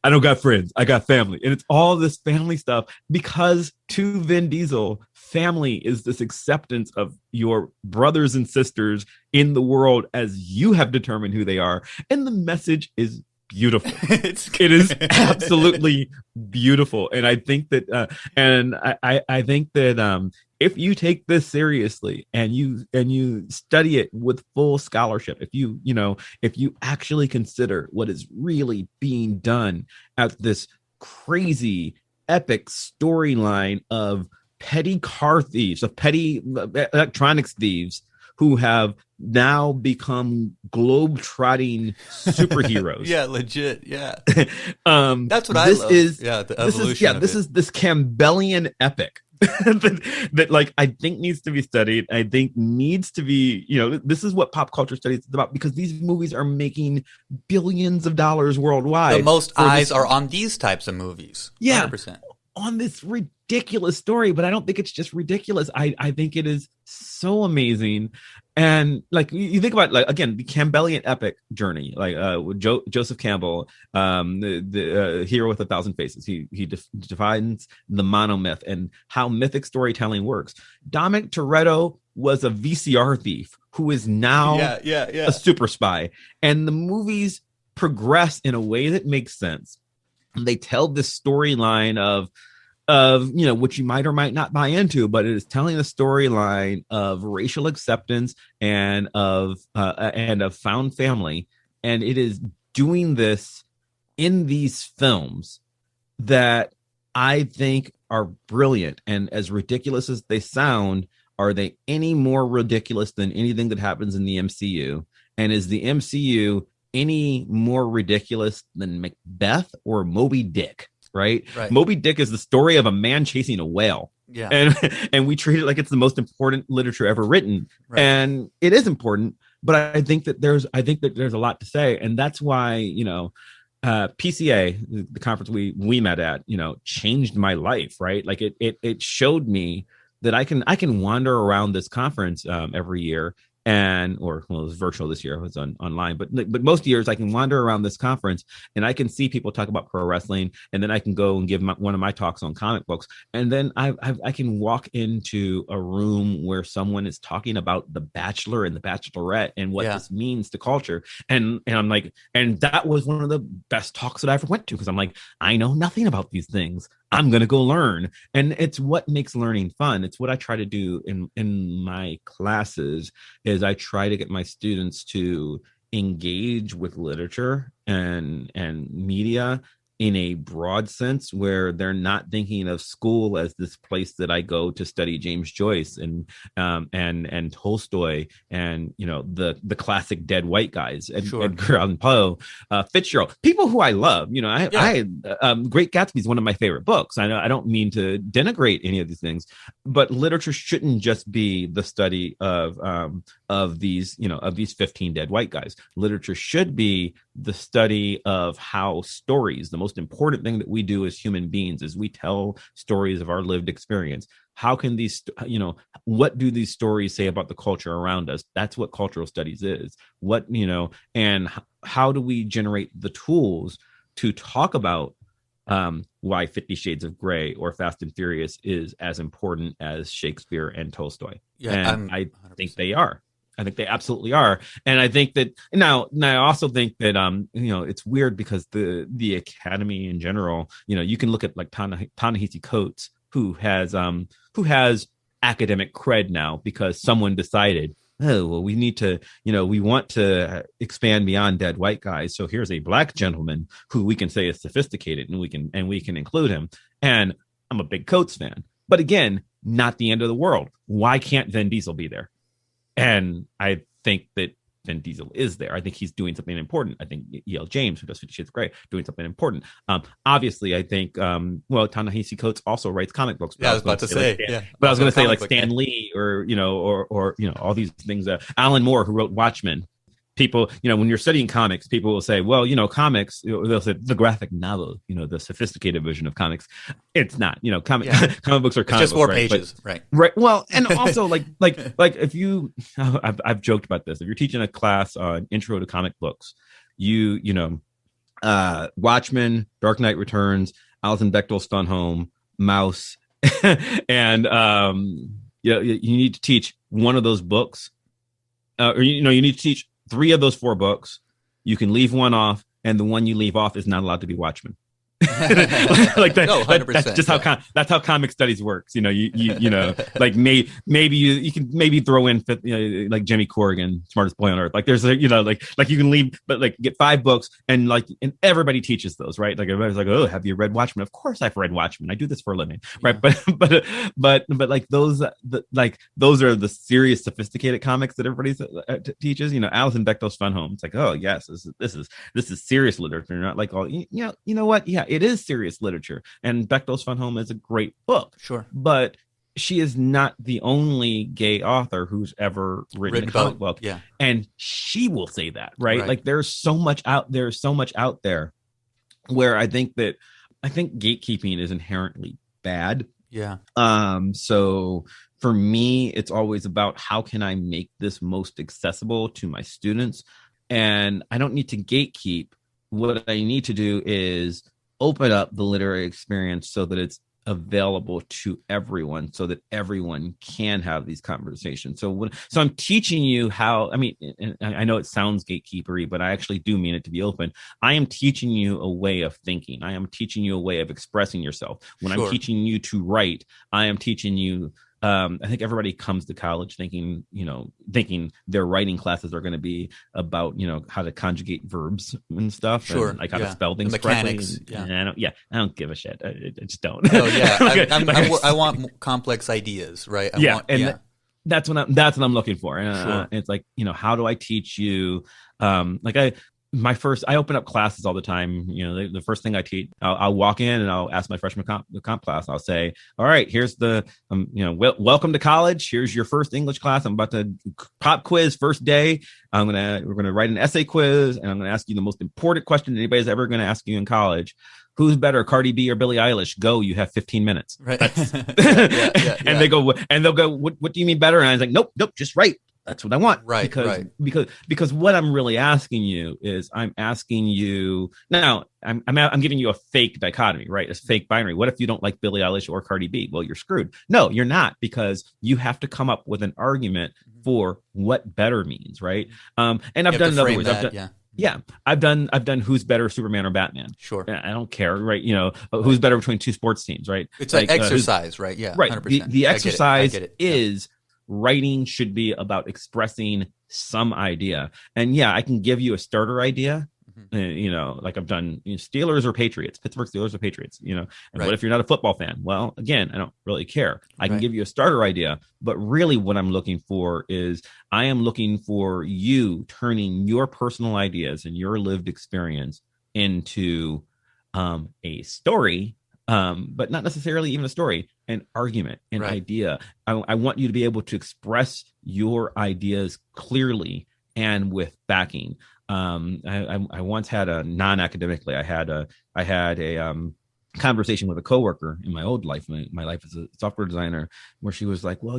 I don't got friends, I got family. And it's all this family stuff, because to Vin Diesel, family is this acceptance of your brothers and sisters in the world as you have determined who they are. And the message is beautiful. It is absolutely beautiful. And I think that I think that if you take this seriously and you study it with full scholarship, if you actually consider what is really being done at this crazy epic storyline of petty car thieves, of petty electronics thieves who have now become globe-trotting superheroes. Yeah, legit. Yeah. That's what I love. The evolution. This is this Campbellian epic that like, I think needs to be studied. I think needs to be, this is what pop culture studies is about, because these movies are making billions of dollars worldwide. The most eyes are on these types of movies. Yeah. 100%. On this ridiculous story, but I don't think it's just ridiculous. I think it is so amazing. And like, you think about, like, again, the Campbellian epic journey, like Joseph Campbell, the hero with 1,000 faces. He defines the monomyth and how mythic storytelling works. Dominic Toretto was a VCR thief who is now a super spy, and the movies progress in a way that makes sense. They tell this storyline of which you might or might not buy into, but it is telling a storyline of racial acceptance and of found family, and it is doing this in these films that I think are brilliant. And as ridiculous as they sound, are they any more ridiculous than anything that happens in the MCU? And is the MCU any more ridiculous than Macbeth or Moby Dick? Right? Moby Dick is the story of a man chasing a whale. Yeah. And we treat it like it's the most important literature ever written. Right. And it is important, but I think that there's a lot to say. And that's why, PCA, the conference we met at, changed my life, right? Like it showed me that I can wander around this conference every year. It was virtual this year, it was online, but most years I can wander around this conference and I can see people talk about pro wrestling, and then I can go and give one of my talks on comic books, and then I can walk into a room where someone is talking about The Bachelor and The Bachelorette and what this means to culture, and I'm like, and that was one of the best talks that I ever went to, because I'm like, I know nothing about these things. I'm going to go learn. And it's what makes learning fun. It's what I try to do in my classes, is I try to get my students to engage with literature and media in a broad sense, where they're not thinking of school as this place that I go to study James Joyce and Tolstoy and the classic dead white guys, Edgar Allan Poe, Fitzgerald, people who I love. Great Gatsby is one of my favorite books. I don't mean to denigrate any of these things, but literature shouldn't just be the study of these 15 dead white guys. Literature should be the study of how stories, the most important thing that we do as human beings is we tell stories of our lived experience. How can these, what do these stories say about the culture around us? That's what cultural studies is. And how do we generate the tools to talk about why 50 Shades of Grey or Fast and Furious is as important as Shakespeare and Tolstoy? Yeah, and I think they are. I think they absolutely are. And I think that now I also think that, it's weird because the Academy in general, you can look at like Ta-Nehisi Coates, who has academic cred now because someone decided, oh, well, we want to expand beyond dead white guys. So here's a black gentleman who we can say is sophisticated and we can include him. And I'm a big Coates fan, but again, not the end of the world. Why can't Vin Diesel be there? And I think that Vin Diesel is there. I think he's doing something important. I think E.L. James, who does 50 Shades of Grey, doing something important. Obviously, I think, Ta-Nehisi Coates also writes comic books. Yeah, I was about to say, But I was going to say like Stan Lee or all these things. Alan Moore, who wrote Watchmen. People, when you're studying comics, people will say, well, comics, they'll say the graphic novel, the sophisticated version of comics. It's not, comic books are comic just books, more right? pages, right? Well, and also like if you, I've joked about this. If you're teaching a class on intro to comic books, Watchmen, Dark Knight Returns, Alison Bechdel's Fun Home, Mouse, and you need to teach one of those books, or you need to teach 3 of those 4 books. You can leave one off, and the one you leave off is not allowed to be Watchmen. Like that, no, that's just how that's how comic studies works. Like maybe you can maybe throw in like Jimmy Corrigan, smartest boy on earth. Like there's like you can leave, but like get 5 books and everybody teaches those, right? Like everybody's like, oh, have you read Watchmen? Of course I've read Watchmen. I do this for a living, right? But like those are the serious, sophisticated comics that everybody teaches. Alison Bechdel's Fun Home. It's like, oh yes, this is serious literature, not like all you know what? Yeah, it is serious literature, and Bechdel's Fun Home is a great book. Sure, but she is not the only gay author who's ever written a comic book. Yeah, and she will say that, right? Like there's so much out there where I think gatekeeping is inherently bad. Yeah. So for me, it's always about how can I make this most accessible to my students, and I don't need to gatekeep. What I need to do is open up the literary experience so that it's available to everyone, so that everyone can have these conversations. So I'm teaching you how, I know it sounds gatekeepery, but I actually do mean it to be open. I am teaching you a way of thinking. I am teaching you a way of expressing yourself. When I'm teaching you to write, I am teaching you I think everybody comes to college thinking their writing classes are going to be about, how to conjugate verbs and stuff, and like how to spell things correctly. And I don't give a shit. I just don't. Oh yeah, I want complex ideas, right? That's what I'm looking for. And it's like, how do I teach you? I open up classes all the time. The first thing I teach, I'll walk in and I'll ask my freshman comp class. I'll say, all right, here's the, welcome to college. Here's your first English class. I'm about to pop quiz first day. We're going to write an essay quiz, and I'm going to ask you the most important question anybody's ever going to ask you in college. Who's better, Cardi B or Billie Eilish? Go, you have 15 minutes. Right. And they'll go, what do you mean better? And I was like, nope, just write. That's what I want. Right. Because what I'm really asking you is I'm asking you now, I'm giving you a fake dichotomy, right? A fake binary. What if you don't like Billie Eilish or Cardi B? Well, you're screwed. No, you're not, because you have to come up with an argument for what better means, right? And I've done in other words. I've done who's better, Superman or Batman? Sure. I don't care, right? Who's better between 2 sports teams, right? It's like exercise, right? Yeah. Right. 100%. The exercise is writing should be about expressing some idea. And I can give you a starter idea, Like I've done Steelers or Patriots, Pittsburgh Steelers or Patriots, and Right. what if you're not a football fan? Well, again, I don't really care. I can Right. give you a starter idea, but really what I'm looking for is I am looking for you turning your personal ideas and your lived experience into a story, but not necessarily even a story, an argument, an Right. idea. I want you to be able to express your ideas clearly and with backing. I once had a non-academically, I had a conversation with a coworker in my old life, my life as a software designer, where she was like, well,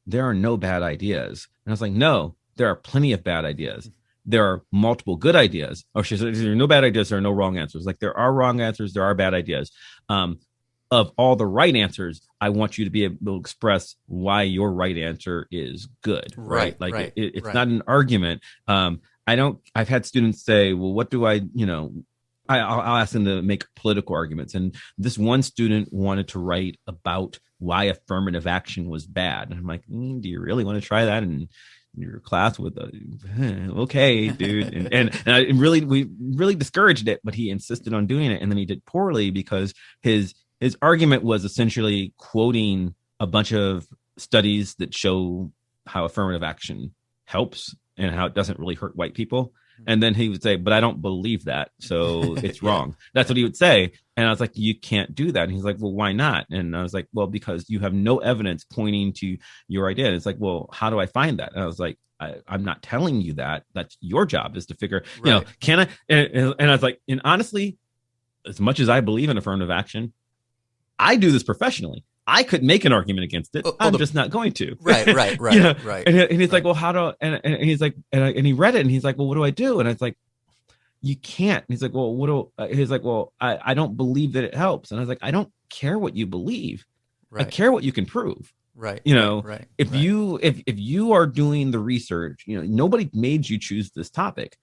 there are no bad ideas. And I was like, no, there are plenty of bad ideas. There are multiple good ideas. Or she said, there are no bad ideas. There are no wrong answers. Like there are wrong answers. There are bad ideas. Of all the right answers, I want you to be able to express why your right answer is good. Right. Like right, it's right. not an argument. I've had students say, well, what do I'll ask them to make political arguments. And this one student wanted to write about why affirmative action was bad. And I'm like, do you really want to try that in your class with okay, dude. And we really discouraged it, but he insisted on doing it. And then he did poorly because his argument was essentially quoting a bunch of studies that show how affirmative action helps and how it doesn't really hurt white people. And then he would say, but I don't believe that, so it's wrong. That's what he would say. And I was like, you can't do that. And he's like, well, why not? And I was like, well, because you have no evidence pointing to your idea. And it's like, well, how do I find that? And I was like, I'm not telling you that. That's your job, is to figure, can I? And I was like, and honestly, as much as I believe in affirmative action, I do this professionally. I could make an argument against it. I'm just not going to. Right. Right. And he's like, well, how do? And he's like, and he read it, and he's like, well, what do I do? And I was like, you can't. And he's like, well, what do? He's like, well, I don't believe that it helps. And I was like, I don't care what you believe. Right. I care what you can prove. Right. Right. If you are doing the research, nobody made you choose this topic.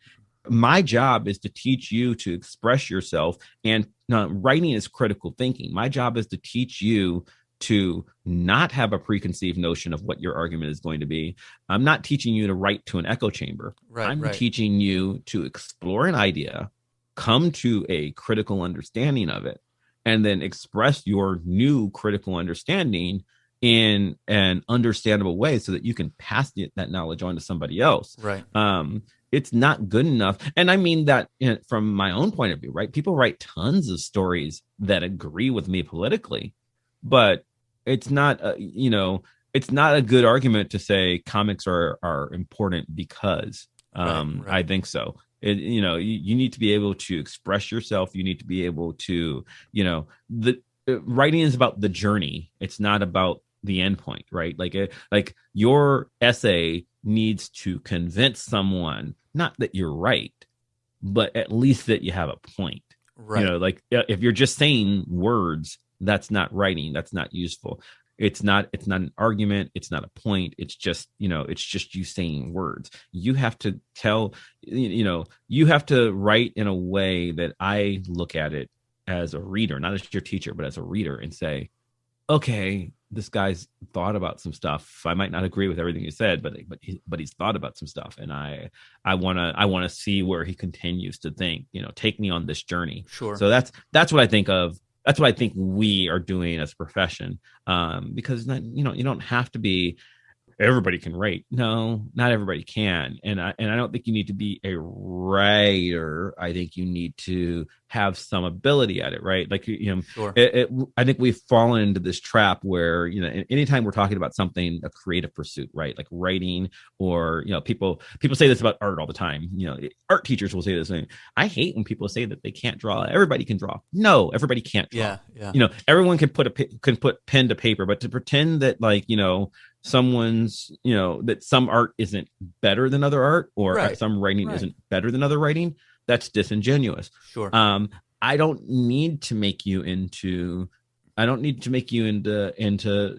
My job is to teach you to express yourself, and writing is critical thinking. My job is to teach you to not have a preconceived notion of what your argument is going to be. I'm not teaching you to write to an echo chamber. I'm teaching you to explore an idea, come to a critical understanding of it, and then express your new critical understanding in an understandable way so that you can pass that knowledge on to somebody else. Right. It's not good enough. And I mean that from my own point of view, right? People write tons of stories that agree with me politically, but it's not, it's not a good argument to say comics are important because I think so. You need to be able to express yourself. You need to be able to, writing is about the journey. It's not about the end point, right? Like your essay needs to convince someone, not that you're right, but at least that you have a point. Right. Like if you're just saying words, that's not writing. That's not useful. It's not an argument. It's not a point. It's just, it's just you saying words. You have to tell, you have to write in a way that I look at it as a reader, not as your teacher, but as a reader, and say, okay, this guy's thought about some stuff. I might not agree with everything he said, but he's thought about some stuff, and I want to see where he continues to think. Take me on this journey. Sure. So that's what I think of. That's what I think we are doing as a profession. Because you don't have to be. Everybody can write. No, not everybody can. And I don't think you need to be a writer. I think you need to have some ability at it, right? Like, Sure. I think we've fallen into this trap where, anytime we're talking about something, a creative pursuit, right? Like writing, or, people say this about art all the time. Art teachers will say this thing. I hate when people say that they can't draw. Everybody can draw. No, everybody can't draw. Yeah. Everyone can put pen to paper, but to pretend that someone's, that some art isn't better than other art, or some writing isn't better than other writing, that's disingenuous. Sure. I don't need to make you into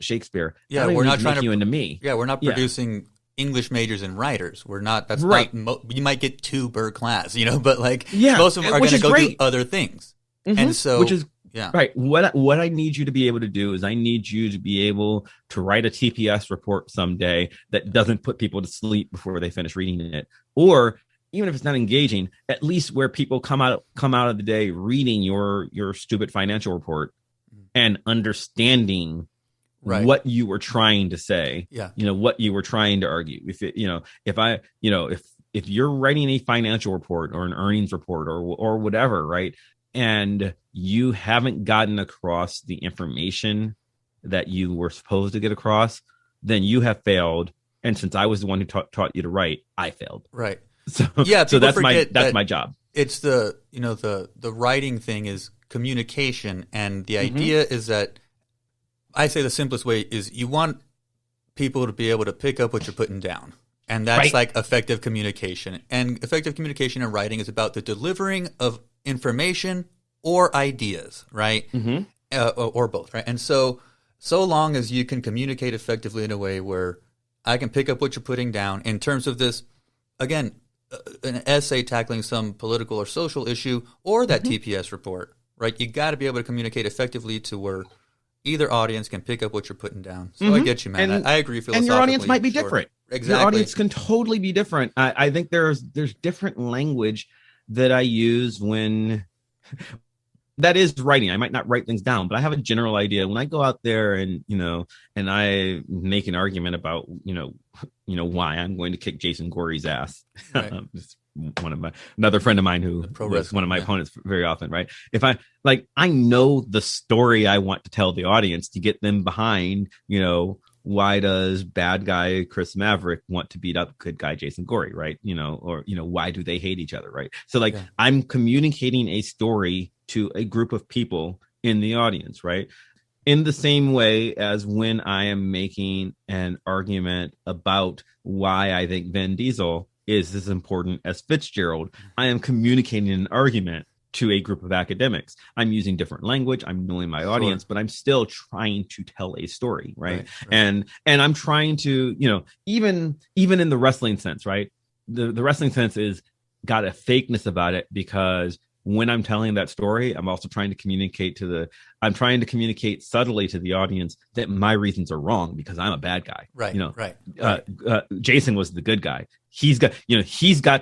Shakespeare. Yeah, we're not trying to make you into me. Yeah, we're not producing English majors and writers. We're not. That's right. You might get 2 per class, but yeah, most of them are going to go do other things. Mm-hmm. And so, which is right. What I need you to be able to do is I need you to be able to write a TPS report someday that doesn't put people to sleep before they finish reading it, or even if it's not engaging, at least where people come out of the day reading your stupid financial report and understanding what you were trying to say, what you were trying to argue. If you're writing a financial report or an earnings report or whatever, right, and you haven't gotten across the information that you were supposed to get across, then you have failed. And since I was the one who taught you to write, I failed. Right. So that's my job. It's the writing thing is communication, and the idea is that I say the simplest way is you want people to be able to pick up what you're putting down. And that's like effective communication. And effective communication in writing is about the delivering of information or ideas, right? Or both, right? And so long as you can communicate effectively in a way where I can pick up what you're putting down in terms of this, again, an essay tackling some political or social issue or that TPS report, right? You got to be able to communicate effectively to where either audience can pick up what you're putting down. So I get you, man. I agree philosophically. And your audience might be different. Exactly. Your audience can totally be different. I think there's different language that I use when that is writing. I might not write things down, but I have a general idea. When I go out there and I make an argument about why I'm going to kick Jason Gorey's ass. Right. Another friend of mine who was one of my opponents very often, right? If I know the story I want to tell the audience to get them behind, why does bad guy Chris Maverick want to beat up good guy Jason Gorey, right? Or why do they hate each other, right? So I'm communicating a story to a group of people in the audience, right? In the same way as when I am making an argument about why I think Vin Diesel is as important as Fitzgerald, I am communicating an argument to a group of academics. I'm using different language. I'm knowing my audience, but I'm still trying to tell a story, right? And I'm trying to, even in the wrestling sense, right? The wrestling sense is got a fakeness about it because when I'm telling that story, I'm also trying to communicate subtly to the audience that my reasons are wrong because I'm a bad guy. Right. Jason was the good guy. He's got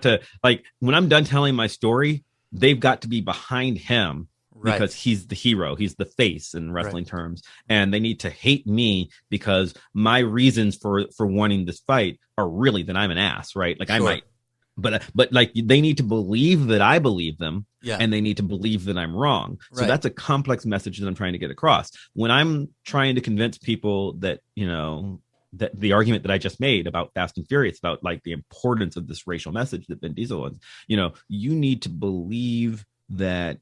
to, like, when I'm done telling my story, they've got to be behind him because he's the hero. He's the face in wrestling terms. And they need to hate me because my reasons for wanting this fight are really that I'm an ass, right? Like I might, but like they need to believe that I believe them. And they need to believe that I'm wrong. So that's a complex message that I'm trying to get across. When I'm trying to convince people that, that the argument that I just made about Fast and Furious, about like the importance of this racial message that Vin Diesel was, you need to believe that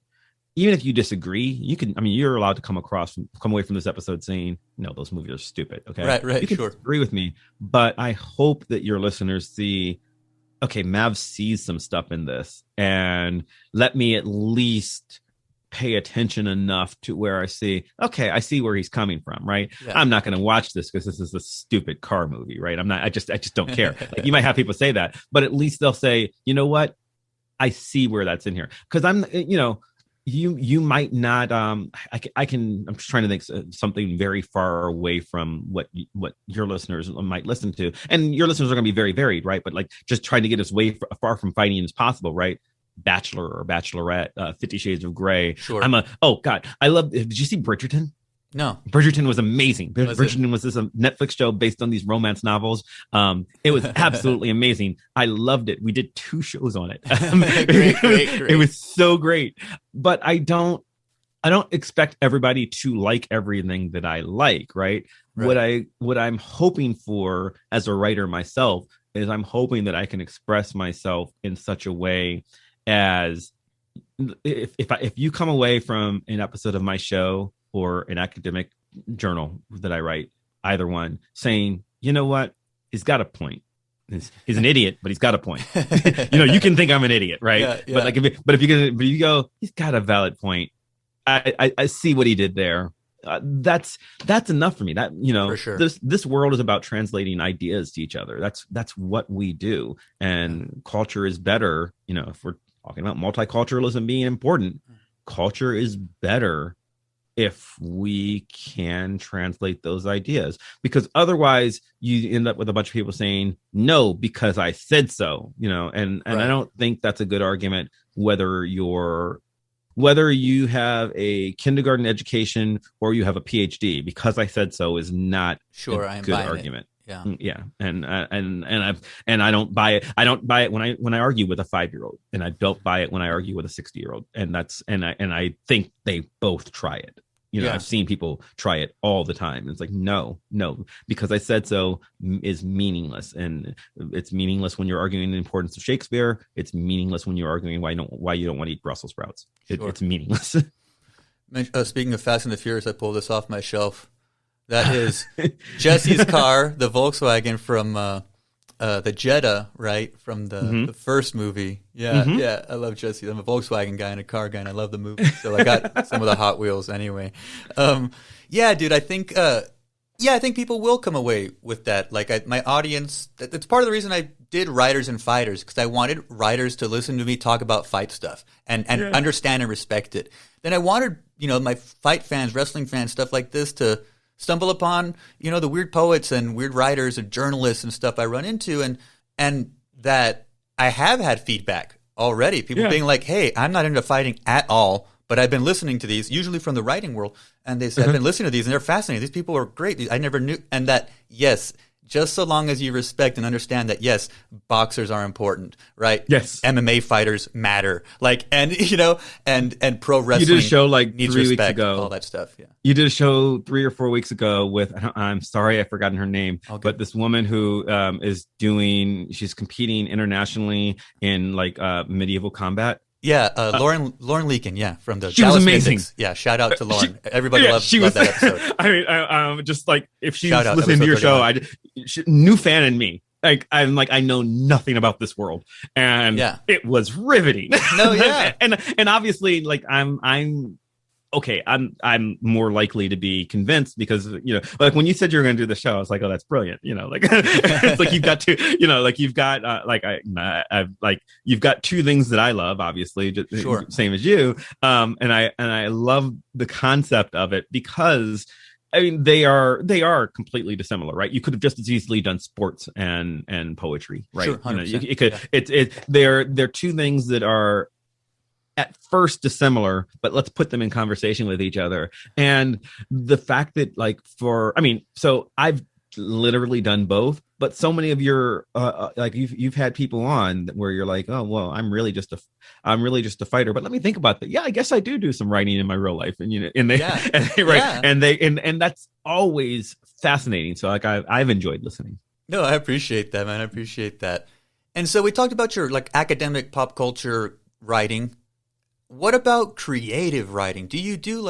even if you disagree, you're allowed to come away from this episode saying, no, those movies are stupid. Okay. Right. You can disagree with me, but I hope that your listeners see, okay, Mav sees some stuff in this, and let me at least pay attention enough to where I see where he's coming from, right? I'm not going to watch this because this is a stupid car movie, right? I just don't care. Like, you might have people say that, but at least they'll say, you know what? I see where that's in here. Because you might not, I'm just trying to think something very far away from what your listeners might listen to. And your listeners are going to be very varied, right? But like just trying to get us far from fighting as possible, right? Bachelor or Bachelorette, 50 Shades of Grey. Sure. Did you see Bridgerton? No. Bridgerton was amazing. Bridgerton was this Netflix show based on these romance novels. It was absolutely amazing. I loved it. We did 2 shows on it. Great. It was so great. But I don't expect everybody to like everything that I like, right? What I'm hoping for as a writer myself is I'm hoping that I can express myself in such a way as if you come away from an episode of my show or an academic journal that I write, either one, saying, you know what, he's got a point. He's an idiot, but he's got a point. You can think I'm an idiot, right? Yeah. But if you go, he's got a valid point. I see what he did there. That's enough for me. That for sure. This world is about translating ideas to each other. That's what we do, and culture is better. If we're talking about multiculturalism being important, culture is better if we can translate those ideas, because otherwise you end up with a bunch of people saying no because I said so, and Right. I don't think that's a good argument, whether you have a kindergarten education or you have a PhD. Because I said so is not a good argument. Yeah, and I don't buy it. I don't buy it when I argue with a 5-year-old, and I don't buy it when I argue with a 60-year-old. And I think they both try it. I've seen people try it all the time. It's like, no, because I said so is meaningless. And it's meaningless when you're arguing the importance of Shakespeare. It's meaningless when you're arguing why you don't want to eat Brussels sprouts. It's meaningless. Speaking of Fast and the Furious, I pulled this off my shelf. That is Jesse's car, the Volkswagen from the Jetta, right? From the first movie. Yeah, I love Jesse. I'm a Volkswagen guy and a car guy, and I love the movie. So I got some of the Hot Wheels anyway. Yeah, dude, I think people will come away with that. Like my audience, that's part of the reason I did Writers and Fighters, because I wanted writers to listen to me talk about fight stuff and understand and respect it. Then I wanted, my fight fans, wrestling fans, stuff like this to stumble upon, the weird poets and weird writers and journalists and stuff I run into, and that I have had feedback already. People being like, hey, I'm not into fighting at all, but I've been listening to these, usually from the writing world, and they said, I've been listening to these, and they're fascinating. These people are great. I never knew. And that, yes, just so long as you respect and understand that, yes, boxers are important, right? Yes. MMA fighters matter. And pro wrestling. You did a show like needs 3 respect, weeks ago. all that stuff. Yeah. You did a show 3 or 4 weeks ago with, I'm sorry, I've forgotten her name, but this woman who she's competing internationally in medieval combat. Yeah, Lauren Leakin, from the she Dallas was amazing. Mystics. Yeah, shout out to Lauren. Everybody loved that episode. I mean, just like if she's listening to your show, new fan in me. I know nothing about this world, and it was riveting. No, yeah, and obviously, I'm okay. I'm more likely to be convinced because when you said you were going to do the show, I was like, oh, that's brilliant. It's like you've got you've got two things that I love, obviously, same as you. And I love the concept of it because, I mean, they are completely dissimilar, right? You could have just as easily done sports and poetry, right? Sure, 100%. You could. They're two things that are at first dissimilar, but let's put them in conversation with each other. And the fact that so I've literally done both, but so many of your you've had people on where you're like, oh well, I'm really just a fighter, but let me think about that. Yeah, I guess I do some writing in my real life, and that's always fascinating. So I've enjoyed listening. No, I appreciate that, man. I appreciate that. And so we talked about your academic pop culture writing. What about creative writing? Do you do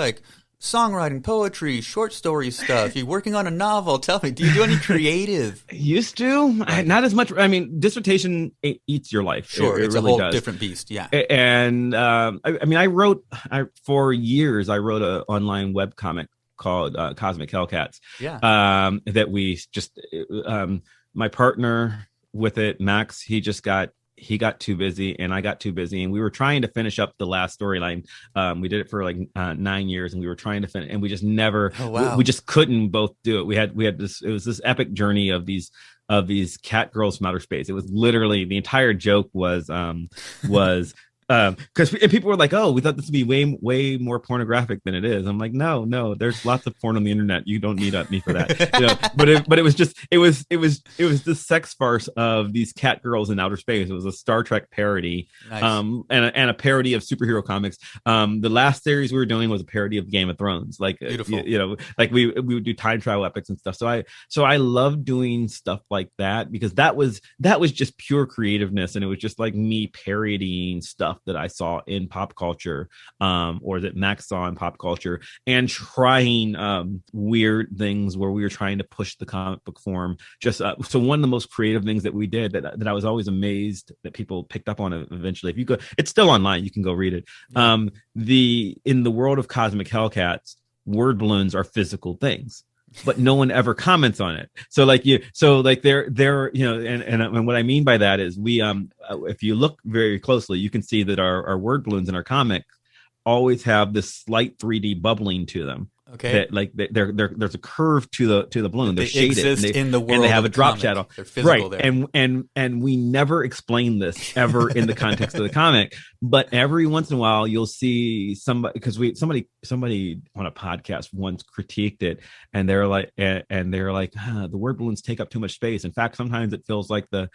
songwriting, poetry, short story stuff? You working on a novel? Tell me, do you do any creative? Used to, not as much. I mean, dissertation eats your life. Sure, it's really a whole different beast. Yeah, and for years I wrote an online webcomic called Cosmic Hellcats. Yeah, that we just my partner with it, Max. He got too busy and I got too busy, and we were trying to finish up the last storyline. We did it for 9 years, and we were trying to finish, and we just never, we just couldn't both do it. We had this, it was this epic journey of these cat girls from outer space. It was literally, the entire joke was because people were like, oh, we thought this would be way more pornographic than it is. I'm like, no, there's lots of porn on the internet. You don't need me for that. But it was the sex farce of these cat girls in outer space. It was a Star Trek parody. Nice. And a parody of superhero comics. The last series we were doing was a parody of Game of Thrones. Beautiful. We would do time travel epics and stuff. So I love doing stuff like that, because that was just pure creativeness, and it was just like me parodying stuff that I saw in pop culture, or that Max saw in pop culture, and trying weird things where we were trying to push the comic book form. So one of the most creative things that we did that I was always amazed that people picked up on it eventually. If you go, it's still online, you can go read it. In the world of Cosmic Hellcats, word balloons are physical things, but no one ever comments on it. So they're and what I mean by that is we if you look very closely, you can see that our word balloons in our comic always have this slight 3D bubbling to them. Okay. That like there's a curve to the balloon. They're They shaded. exist in the world, and they have of a drop comic. shadow. They're physical right. there. And we never explain this ever in the context of the comic. But every once in a while, you'll see somebody, because somebody on a podcast once critiqued it, and they're like, the word balloons take up too much space. In fact, sometimes it feels like the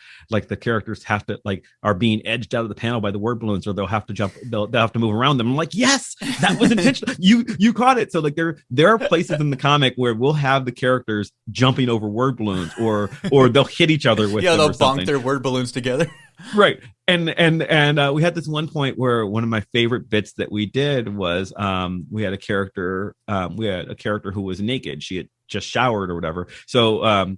characters have to are being edged out of the panel by the word balloons, or they'll have to jump. They'll have to move around them. I'm like, yes, that was intentional. You caught it. So like there are places in the comic where we'll have the characters jumping over word balloons, or they'll hit each other with them, they'll or something. bonk their word balloons together. Right. And we had this one point where one of my favorite bits that we did was we had a character who was naked. She had just showered or whatever. So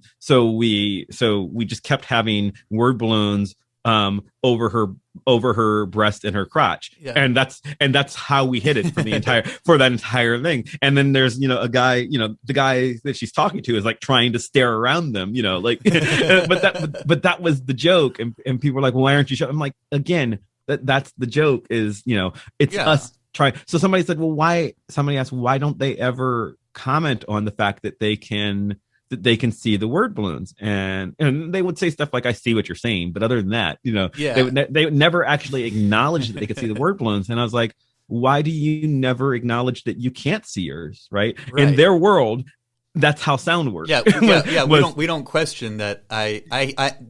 we just kept having word balloons over her breast and her crotch. Yeah. And that's how we hit it for that entire thing. And then there's, a guy, the guy that she's talking to is like trying to stare around them, but that was the joke. And people were like, well, why aren't you showing? I'm like, again, that's the joke is, it's us trying. So somebody said, well, somebody asked, why don't they ever comment on the fact that they can see the word balloons, and they would say stuff like, I see what you're saying, but other than that, they would never actually acknowledge that they could see the word balloons. And I was like, why do you never acknowledge that you can't see yours? Right. In their world, that's how sound works. We don't question that.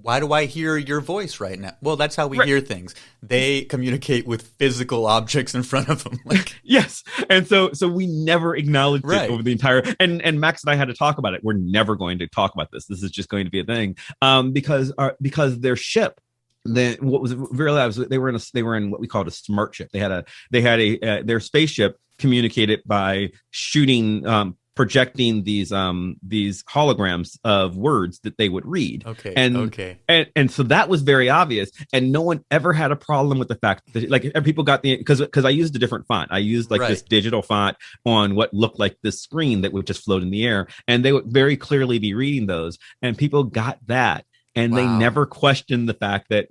Why do I hear your voice right now? Well, that's how we hear things. They communicate with physical objects in front of them. Yes, and so we never acknowledged it over the entire. And Max and I had to talk about it. We're never going to talk about this. This is just going to be a thing, because their ship. Then what was very loud was they were in what we called a smart ship. They had their spaceship communicated by shooting. Projecting these holograms of words that they would read. And so that was very obvious, and no one ever had a problem with the fact that people got because I used a different font. I used this digital font on what looked like this screen that would just float in the air, and they would very clearly be reading those, and people got that. And they never questioned the fact that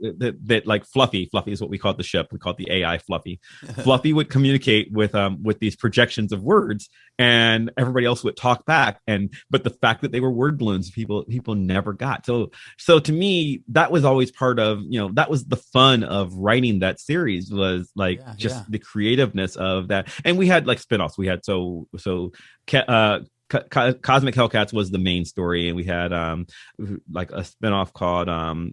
like Fluffy is what we called the ship. We called the AI Fluffy. Fluffy would communicate with these projections of words, and everybody else would talk back. But the fact that they were word balloons, people never got. So to me, that was always part of, that was the fun of writing that series, was the creativeness of that. And we had spinoffs. We had Cosmic Hellcats was the main story, and we had a spinoff called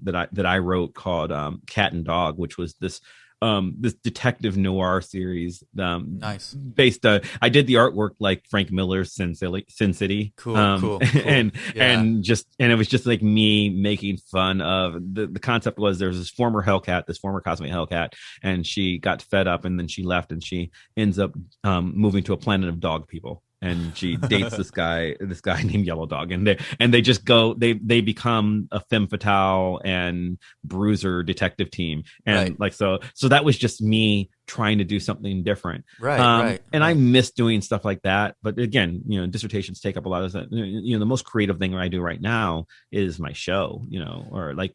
that I wrote called Cat and Dog, which was this detective noir series. Nice. Based, I did the artwork like Frank Miller's Sin City. Cool. And it was just like me making fun of the concept. Was there's this former Cosmic Hellcat, and she got fed up, and then she left, and she ends up moving to a planet of dog people. And she dates this guy named Yellow Dog, and they just go, they become a femme fatale and bruiser detective team. And so that was just me trying to do something different. And I miss doing stuff like that. But again, dissertations take up a lot of that. The most creative thing I do right now is my show,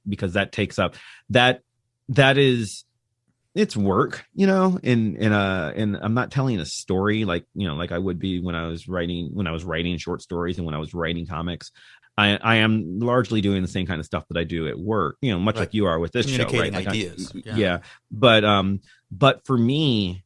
because that takes up that is, it's work, and I'm not telling a story like I would be when I was writing short stories and when I was writing comics. I am largely doing the same kind of stuff that I do at work, much like you are with this show, right? Ideas. But for me,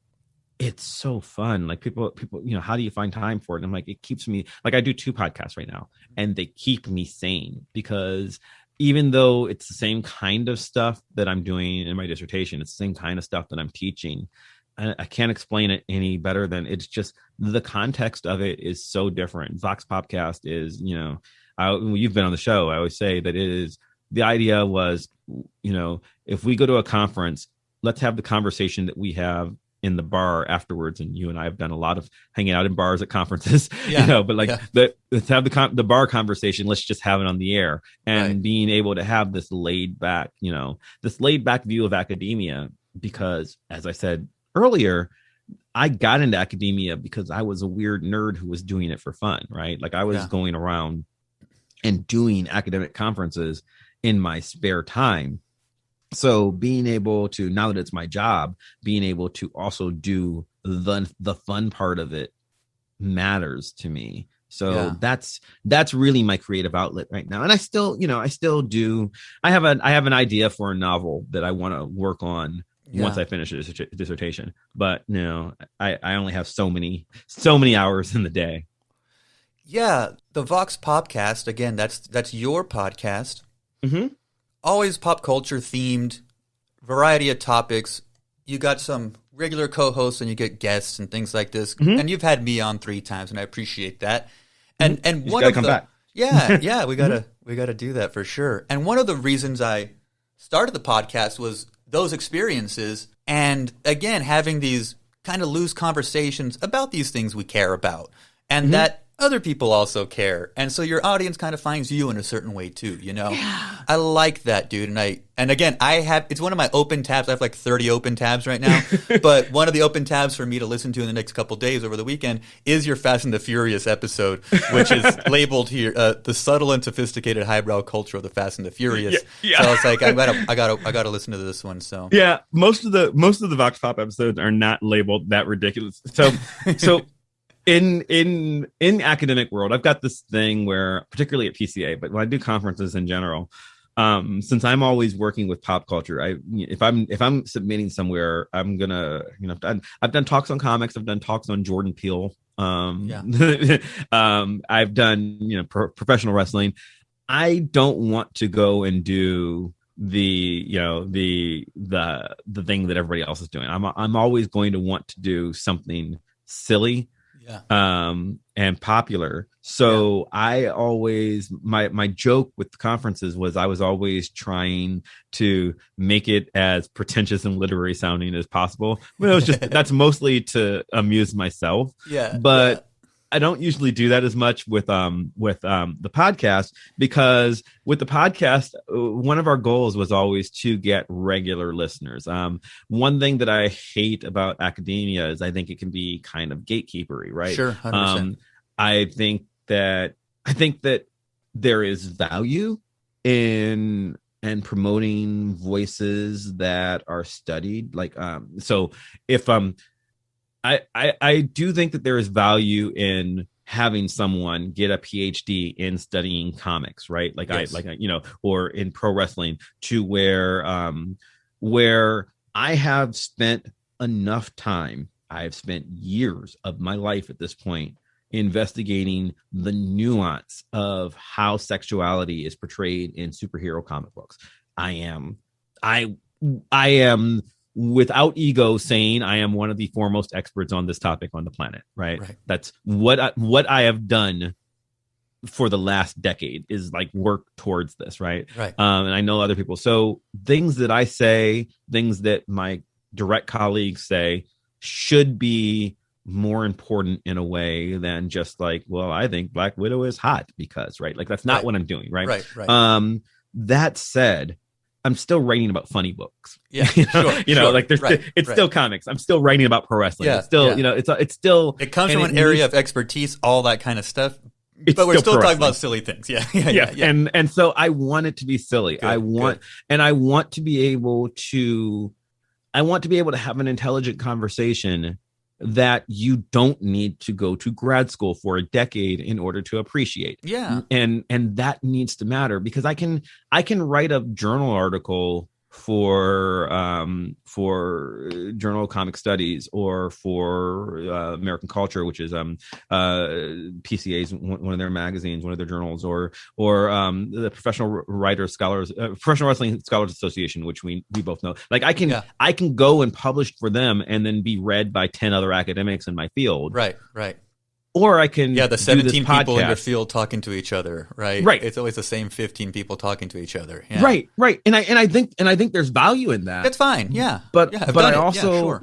it's so fun. Like people, how do you find time for it? And I'm like, it keeps me, I do 2 podcasts right now, and they keep me sane, because even though it's the same kind of stuff that I'm doing in my dissertation, it's the same kind of stuff that I'm teaching. I can't explain it any better than it's just the context of it is so different. Vox Popcast is, you've been on the show. I always say that the idea was, if we go to a conference, let's have the conversation that we have in the bar afterwards. And you and I have done a lot of hanging out in bars at conferences, let's have the bar conversation. Let's just have it on the air, and being able to have this laid back view of academia, because as I said earlier, I got into academia because I was a weird nerd who was doing it for fun, right? I was going around and doing academic conferences in my spare time. So being able to, now that it's my job, being able to also do the fun part of it matters to me. So that's really my creative outlet right now. And I still do. I have an idea for a novel that I want to work on once I finish a dissertation. But I only have so many hours in the day. Yeah, the Vox Popcast, again, that's your podcast. Mm-hmm. Always pop culture themed, variety of topics. You got some regular co-hosts and you get guests and things like this. Mm-hmm. And you've had me on 3 times, and I appreciate that. And you one of come back. we gotta do that for sure. And one of the reasons I started the podcast was those experiences, and again having these kind of loose conversations about these things we care about, and that other people also care. And so your audience kind of finds you in a certain way too, Yeah. I like that, dude. And again, it's one of my open tabs. I have like 30 open tabs right now. But one of the open tabs for me to listen to in the next couple of days over the weekend is your Fast and the Furious episode, which is labeled here, the subtle and sophisticated highbrow culture of the Fast and the Furious. Yeah. So it's like, I gotta listen to this one. So yeah, most of the Vox Pop episodes are not labeled that ridiculous. So in academic world, I've got this thing where, particularly at PCA, but when I do conferences in general, since I'm always working with pop culture, if I'm submitting somewhere, I'm gonna, I've done talks on comics, I've done talks on Jordan Peele, I've done professional wrestling. I don't want to go and do the thing that everybody else is doing. I'm always going to want to do something silly. And popular. So I always, my joke with the conferences was I was always trying to make it as pretentious and literary sounding as possible. But it was just, that's mostly to amuse myself. But I don't usually do that as much with the podcast, because with the podcast, one of our goals was always to get regular listeners. One thing that I hate about academia is I think it can be kind of gatekeepery, right? Sure, 100%. I think that there is value in promoting voices that are studied. Like, so if I do think that there is value in having someone get a PhD in studying comics, right? Like, yes. Or in pro wrestling, to where I have spent enough time. I've spent years of my life at this point investigating the nuance of how sexuality is portrayed in superhero comic books. I am without ego saying I am one of the foremost experts on this topic on the planet, right? That's what I have done for the last decade, is like work towards this, right? And I know other people. So things that I say, things that my direct colleagues say, should be more important in a way than just like, well, I think Black Widow is hot because, right? Like, that's not what I'm doing, right? That said, I'm still writing about funny books. Like there's still comics. I'm still writing about pro wrestling. It's still, it's still, it comes from an area of expertise, all that kind of stuff. But we're still talking about silly things. And so I want it to be silly. Good, I want to be able to have an intelligent conversation that you don't need to go to grad school for a decade in order to appreciate. And that needs to matter, because I can write a journal article for Journal of Comic Studies, or for American Culture, which is PCA's one of their magazines, one of their journals, or the Professional Wrestling Scholars Association, which we both know. Like, I can go and publish for them and then be read by 10 other academics in my field. Right. Or I can the 17 people in your field talking to each other, right? It's always the same 15 people talking to each other. Right. And I think there's value in that. That's fine. But I also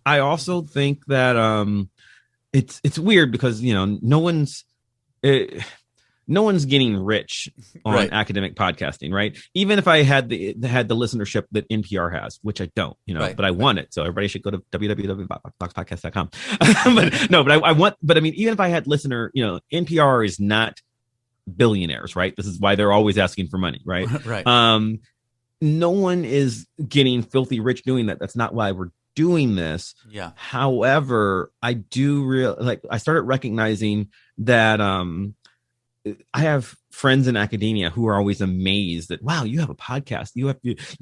I also think that it's weird, because no one's getting rich on academic podcasting, right? Even if I had the listenership that NPR has, which I don't, but I want it. So everybody should go to www.voxpodcast.com. But I mean, even if I had NPR is not billionaires, right? This is why they're always asking for money, right? no one is getting filthy rich doing that. That's not why we're doing this. Yeah. However, I do I started recognizing that I have friends in academia who are always amazed that, wow, you have a podcast. You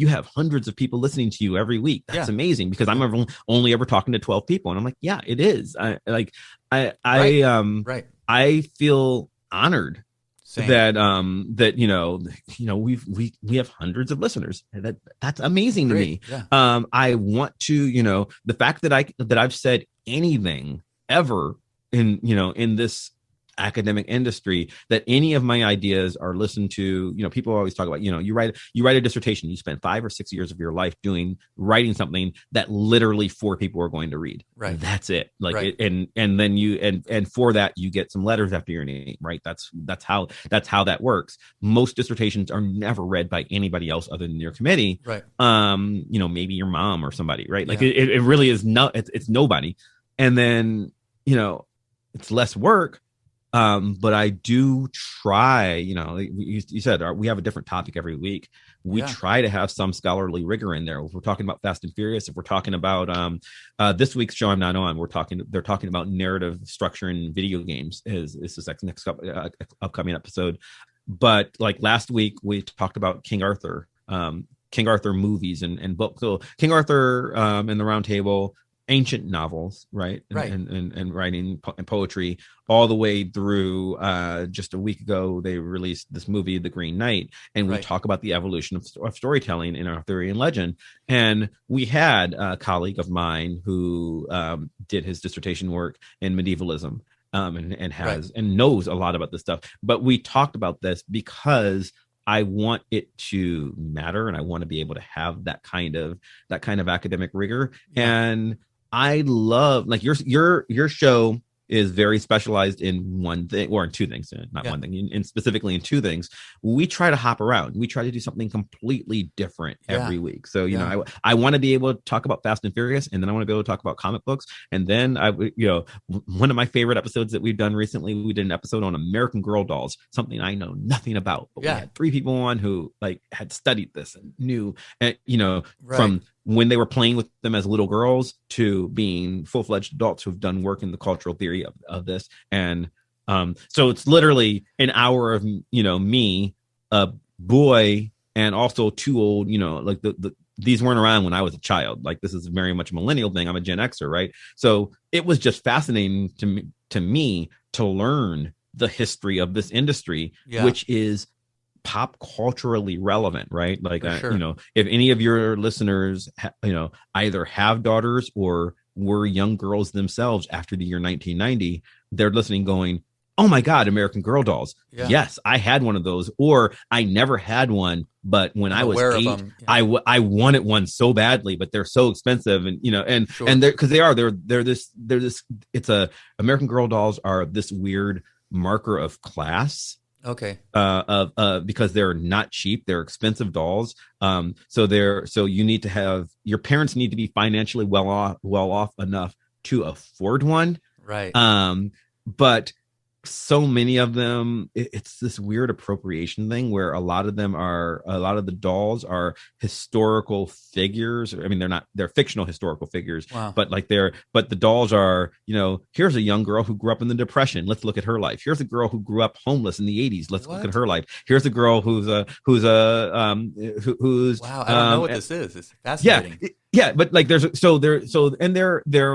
have hundreds of people listening to you every week. That's amazing, because I'm only ever talking to 12 people. And I'm like, yeah, it is. I feel honored. Same. That we have hundreds of listeners. That's amazing to me. Yeah. I want to, the fact that I've said anything ever in this academic industry, that any of my ideas are listened to. People always talk about, you write a dissertation, you spend 5 or 6 years of your life writing something that literally 4 people are going to read. Right. That's it. And then and for that you get some letters after your name. Right. That's how that works. Most dissertations are never read by anybody else other than your committee. Right. Maybe your mom or somebody. Right. Like it really is it's nobody. And then, it's less work. But I do try, you said we have a different topic every week. We try to have some scholarly rigor in there. If we're talking about Fast and Furious, if we're talking about this week's show I'm not on, they're talking about narrative structure in video games is this next upcoming episode. But like last week we talked about King Arthur movies and books. So King Arthur and the Round Table, ancient novels, right? And writing and poetry, all the way through just a week ago they released this movie, The Green Knight, and we talk about the evolution of storytelling in Arthurian legend. And we had a colleague of mine who did his dissertation work in medievalism, and knows a lot about this stuff. But we talked about this because I want it to matter, and I want to be able to have that kind of academic rigor. And I love, like, your show is very specialized in one thing, or in two things, not one thing, and specifically in two things. We try to hop around. We try to do something completely different every week. So, I want to be able to talk about Fast and Furious, and then I want to be able to talk about comic books. And then one of my favorite episodes that we've done recently, we did an episode on American Girl dolls, something I know nothing about. But we had 3 people on who had studied this and knew, from when they were playing with them as little girls to being full-fledged adults who've done work in the cultural theory of this. And so it's literally an hour of, me, a boy, and also 2 old, these weren't around when I was a child. Like, this is very much a millennial thing. I'm a Gen Xer, right? So it was just fascinating to me to learn the history of this industry, which is pop culturally relevant, right? Like, sure. If any of your listeners, either have daughters or were young girls themselves after the year 1990, they're listening going, oh my God, American Girl dolls. Yeah. Yes, I had one of those, or I never had one, but when I was 8, I wanted one so badly, but they're so expensive, and sure. And they're this, American Girl dolls are this weird marker of class. Okay. Because they're not cheap, they're expensive dolls. So you need to have, your parents need to be financially well off enough to afford one. Right. But so many of them, it's this weird appropriation thing where a lot of the dolls are historical figures. I mean, they're fictional historical figures. Wow. But the dolls are, here's a young girl who grew up in the Depression. Let's look at her life. Here's a girl who grew up homeless in the 80s. Let's look at her life. Here's a girl who's wow, I don't know what this is. It's fascinating. Yeah, but they're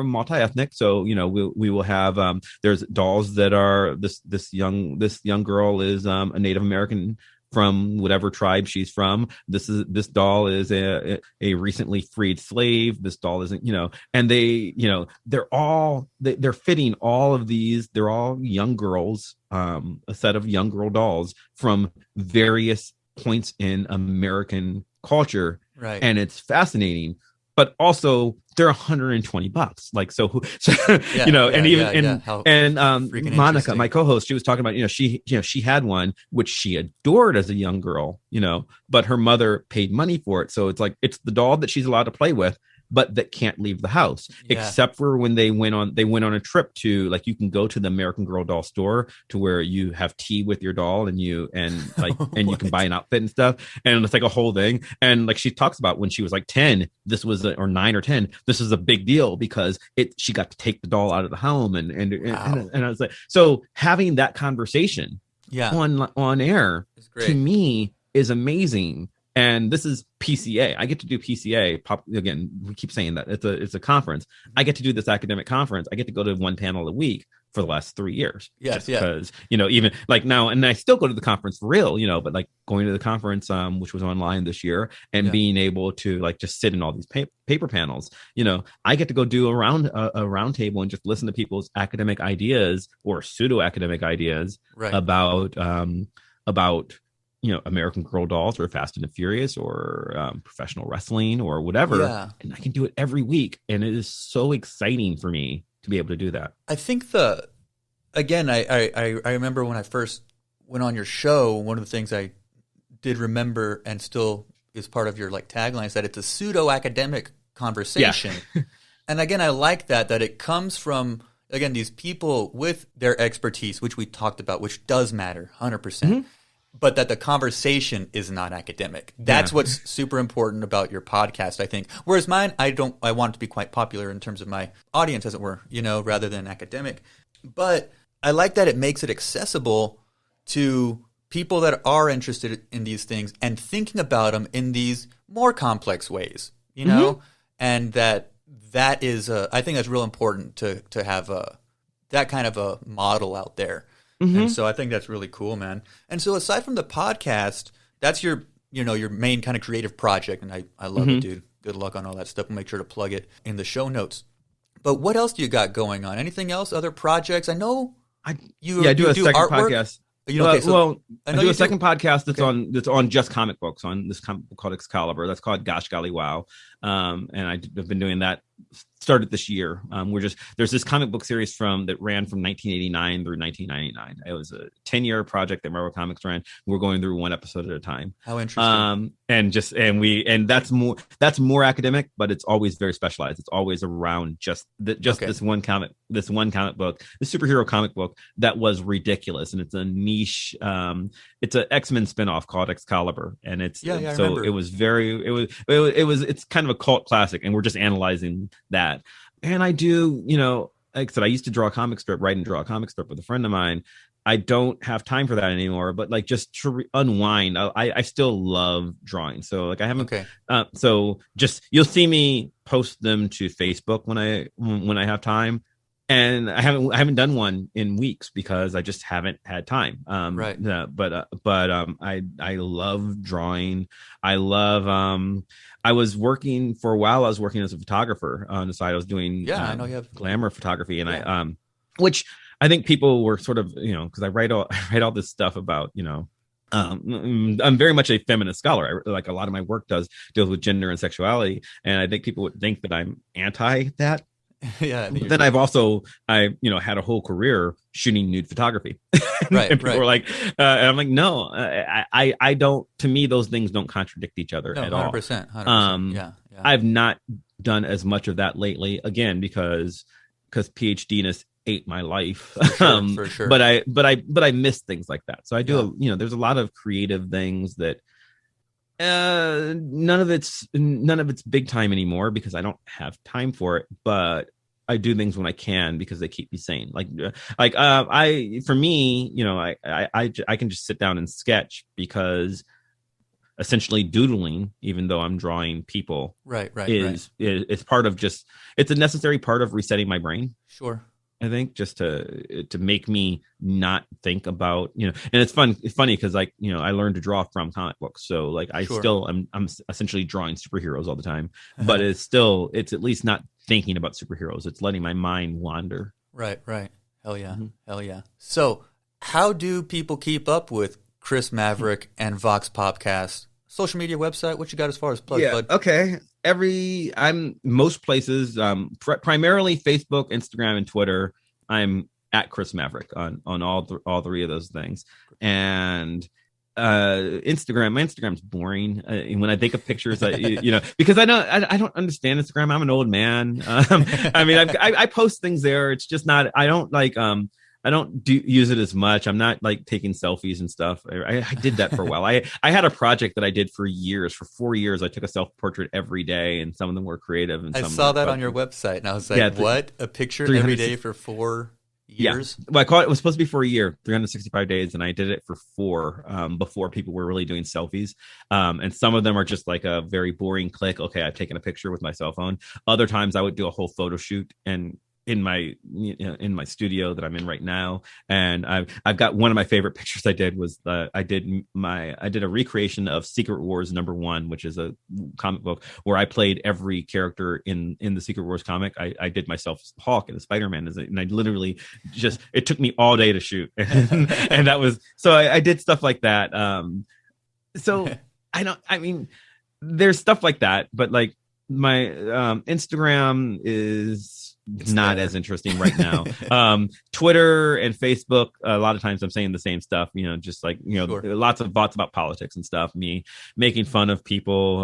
multi-ethnic. So we will have there's dolls that are this young girl is a Native American from whatever tribe she's from. This doll is a recently freed slave. This doll isn't, and they're fitting all of these. They're all young girls, a set of young girl dolls from various points in American culture, right? And it's fascinating. But also they're $120. Monica, my co-host, she was talking about, she had one which she adored as a young girl, but her mother paid money for it. So it's the doll that she's allowed to play with, but that can't leave the house, except for when they went on a trip to, like, you can go to the American Girl doll store to where you have tea with your doll and you can buy an outfit and stuff. And it's like a whole thing. And like she talks about when she was like 10, this was or 9 or 10, this is a big deal because she got to take the doll out of the home. And I was like, so having that conversation on air to me is amazing. And this is PCA. I get to do PCA. Again, we keep saying that it's a conference. I get to do this academic conference. I get to go to one panel a week for the last 3 years. Yes, because even like now, and I still go to the conference for real. But like going to the conference, which was online this year, and being able to like just sit in all these paper panels. I get to go do a round table and just listen to people's academic ideas or pseudo academic ideas about American Girl dolls or Fast and the Furious or professional wrestling or whatever. Yeah. And I can do it every week. And it is so exciting for me to be able to do that. I think I remember when I first went on your show, one of the things I did remember and still is part of your like tagline is that it's a pseudo academic conversation. Yeah. And again, I like that it comes from, again, these people with their expertise, which we talked about, which does matter 100%. Mm-hmm. But that the conversation is not academic. That's what's super important about your podcast, I think. Whereas mine, I want it to be quite popular in terms of my audience, as it were, rather than academic. But I like that it makes it accessible to people that are interested in these things and thinking about them in these more complex ways, mm-hmm. And that is, I think that's real important to have that kind of a model out there. Mm-hmm. And so I think that's really cool, man. And so aside from the podcast, that's your main kind of creative project. And I love it, dude. Good luck on all that stuff. We'll make sure to plug it in the show notes. But what else do you got going on? Anything else? Other projects? I know I do a second artwork. Podcast. I do a second podcast that's on just comic books, on this comic book called Excalibur. That's called Gosh Golly Wow. And I've been doing that. Started this year. There's this comic book series that ran from 1989 through 1999. It was a 10-year project that Marvel Comics ran. We're going through one episode at a time. How interesting. And that's more academic, but it's always very specialized. It's always around this one comic book, the superhero comic book that was ridiculous, and it's a niche. It's an X-Men spinoff called Excalibur, and it's it's kind of a cult classic, and we're just analyzing that. And I do, like I said, I used to write and draw a comic strip with a friend of mine. I don't have time for that anymore, but like just to unwind, I still love drawing. So like I haven't, so just, you'll see me post them to Facebook when I have time. And I haven't done one in weeks because I just haven't had time. Right. But I love drawing. I love, I was working for a while. I was working as a photographer on the side. I was doing I know you have glamour photography, and which I think people were sort of, because I write all this stuff about, I'm very much a feminist scholar. Like a lot of my work deals with gender and sexuality, and I think people would think that I'm anti that. Yeah. But then I had a whole career shooting nude photography. Right. And people were like, and I'm like, no, I don't. To me, those things don't contradict each other at 100%, all. 100%. Yeah. I've not done as much of that lately. Again, because PhD-ness ate my life. For sure. But I miss things like that. So I do. There's a lot of creative things that. None of it's big time anymore because I don't have time for it, but I do things when I can because they keep me sane. I can just sit down and sketch because essentially doodling, even though I'm drawing people, is part of it's a necessary part of resetting my brain. Sure. I think just to make me not think about, and it's funny because I learned to draw from comic books. So like I'm essentially drawing superheroes all the time, but it's at least not thinking about superheroes. It's letting my mind wander. Right. Hell yeah. Mm-hmm. Hell yeah. So how do people keep up with Chris Maverick and Vox Popcast? Social media website, what you got as far as plugs, bud? Okay. I'm most places, primarily Facebook, Instagram, and Twitter. I'm at Chris Maverick on all three of those things. And Instagram. My Instagram's boring. And when I think of pictures, because I don't understand Instagram. I'm an old man. I mean, I post things there. It's just not. I don't like. I don't use it as much. I'm not like taking selfies and stuff. I did that for a while. I had a project that I did for years. For 4 years, I took a self-portrait every day, and some of them were creative. And I some saw that on your website, and I was like, what? A picture every day for 4 years? Yeah. Well, it was supposed to be for a year, 365 days, and I did it for 4 before people were really doing selfies. And some of them are just like a very boring click. Okay, I've taken a picture with my cell phone. Other times I would do a whole photo shoot and in my studio that I'm in right now, and I've got one of my favorite pictures I did was I did a recreation of Secret Wars #1, which is a comic book where I played every character in the Secret Wars comic. I did myself Hulk and Spider-Man, and I literally just, it took me all day to shoot, and that was, so I did stuff like that. So there's stuff like that, but like my Instagram is not as interesting right now. Twitter and Facebook, a lot of times I'm saying the same stuff, just like, sure. Lots of bots about politics and stuff, me making fun of people,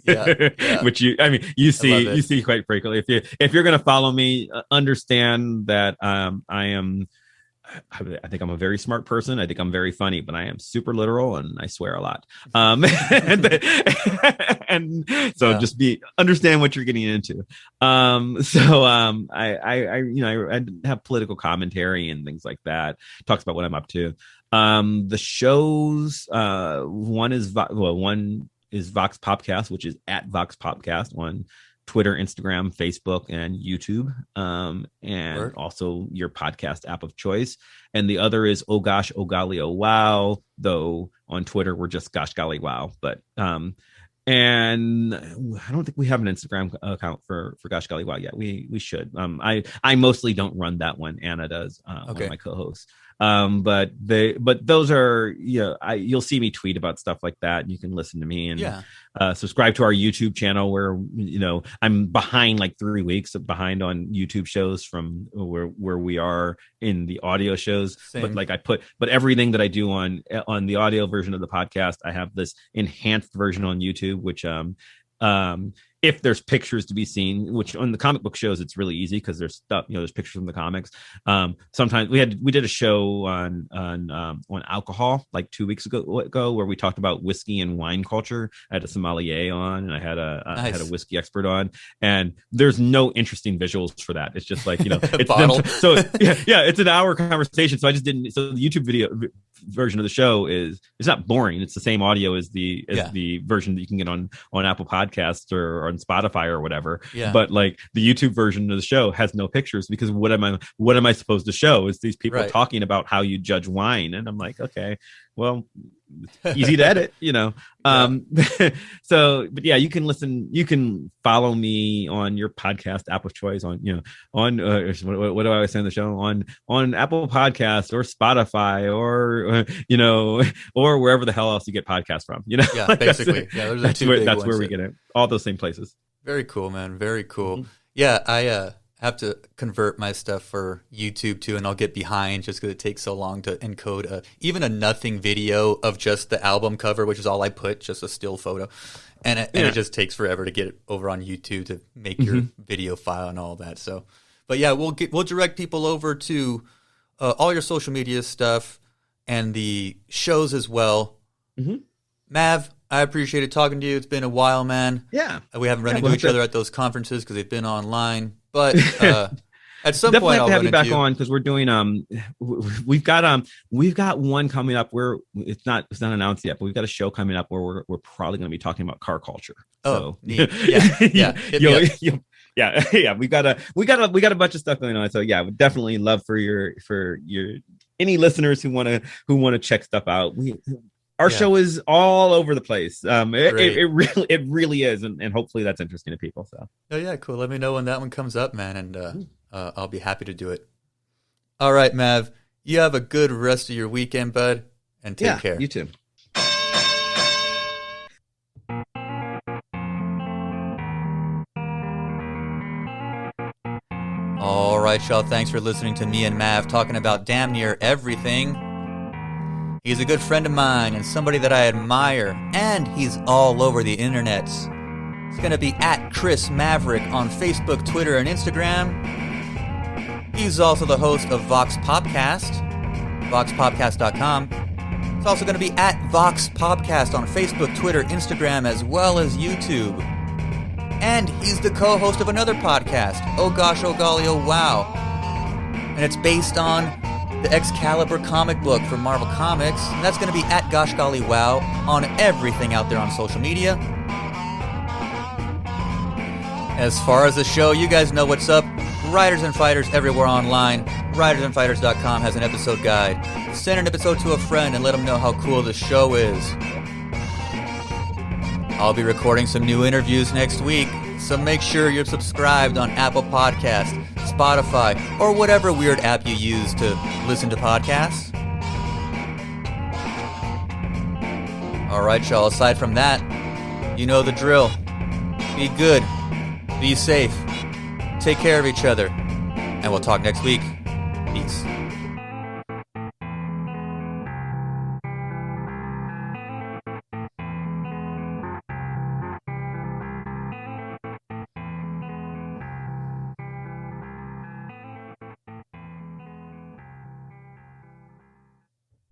yeah. Which you see quite frequently. If you're going to follow me, understand that I think I'm a very smart person. I think I'm very funny, but I am super literal and I swear a lot. And so just understand what you're getting into. I have political commentary and things like that. Talks about what I'm up to. The shows, one is Vox Popcast, which is at Vox Popcast on Twitter, Instagram, Facebook, and YouTube, and also your podcast app of choice. And the other is Oh Gosh, Oh Golly, Oh Wow, though on Twitter we're just Gosh Golly Wow. But and I don't think we have an Instagram account for Gosh Golly Wow yet. We should. I mostly don't run that one. Anna does, one of my co-hosts. But those are, you'll see me tweet about stuff like that, and you can listen to me and subscribe to our YouTube channel where, I'm behind like 3 weeks behind on YouTube shows from where we are in the audio shows. Same. But everything that I do on the audio version of the podcast, I have this enhanced version on YouTube, which, if there's pictures to be seen, which on the comic book shows, it's really easy because there's stuff, there's pictures from the comics. Sometimes we did a show on alcohol like 2 weeks ago where we talked about whiskey and wine culture. I had a sommelier on, and I had a whiskey expert on, and there's no interesting visuals for that. It's just like, it's them, so it's an hour conversation. So I just didn't. So the YouTube video version of the show it's not boring. It's the same audio as the version that you can get on Apple Podcasts or on Spotify or whatever. But like the YouTube version of the show has no pictures, because what am I supposed to show? Is these people talking about how you judge wine? And I'm like, okay, well, it's easy to edit, So, but yeah, you can follow me on your podcast app of choice on what do I always say on the show, on Apple Podcasts or Spotify or wherever the hell else you get podcasts from, basically. Those are two big ones. That's where we get it, all those same places. Very cool, man. Very cool. Mm-hmm. Yeah, I have to convert my stuff for YouTube too, and I'll get behind just because it takes so long to encode even a nothing video of just the album cover, which is all I put, just a still photo, and it just takes forever to get it over on YouTube to make your video file and all that. So, but yeah, we'll direct people over to all your social media stuff and the shows as well. Mm-hmm. Mav, I appreciated talking to you. It's been a while, man. Yeah, we haven't run into each other at those conferences because they've been online. But at some point, I'll have you back on, because we're doing we've got one coming up where it's not announced yet, but we've got a show coming up where we're probably going to be talking about car culture. Oh, so, neat. Yeah. We got a bunch of stuff going on. So yeah, would definitely love for your any listeners who want to check stuff out. Our show is all over the place. It really is, and hopefully that's interesting to people. So. Oh yeah, cool. Let me know when that one comes up, man, and I'll be happy to do it. All right, Mav. You have a good rest of your weekend, bud, and take care. You too. All right, y'all. Thanks for listening to me and Mav talking about damn near everything. He's a good friend of mine and somebody that I admire, and he's all over the internet. It's going to be at Chris Maverick on Facebook, Twitter, and Instagram. He's also the host of Vox Popcast, voxpopcast.com. It's also going to be at Vox Popcast on Facebook, Twitter, Instagram, as well as YouTube. And he's the co-host of another podcast, Oh Gosh, Oh Golly, Oh Wow. And it's based on the Excalibur comic book from Marvel Comics. And that's going to be at Gosh Golly Wow on everything out there on social media. As far as the show, you guys know what's up. Writers and Fighters everywhere online. WritersandFighters.com has an episode guide. Send an episode to a friend and let them know how cool the show is. I'll be recording some new interviews next week, so make sure you're subscribed on Apple Podcasts, Spotify, or whatever weird app you use to listen to podcasts. Alright, y'all, aside from that, you know the drill. Be good. Be safe. Take care of each other. And we'll talk next week. Peace.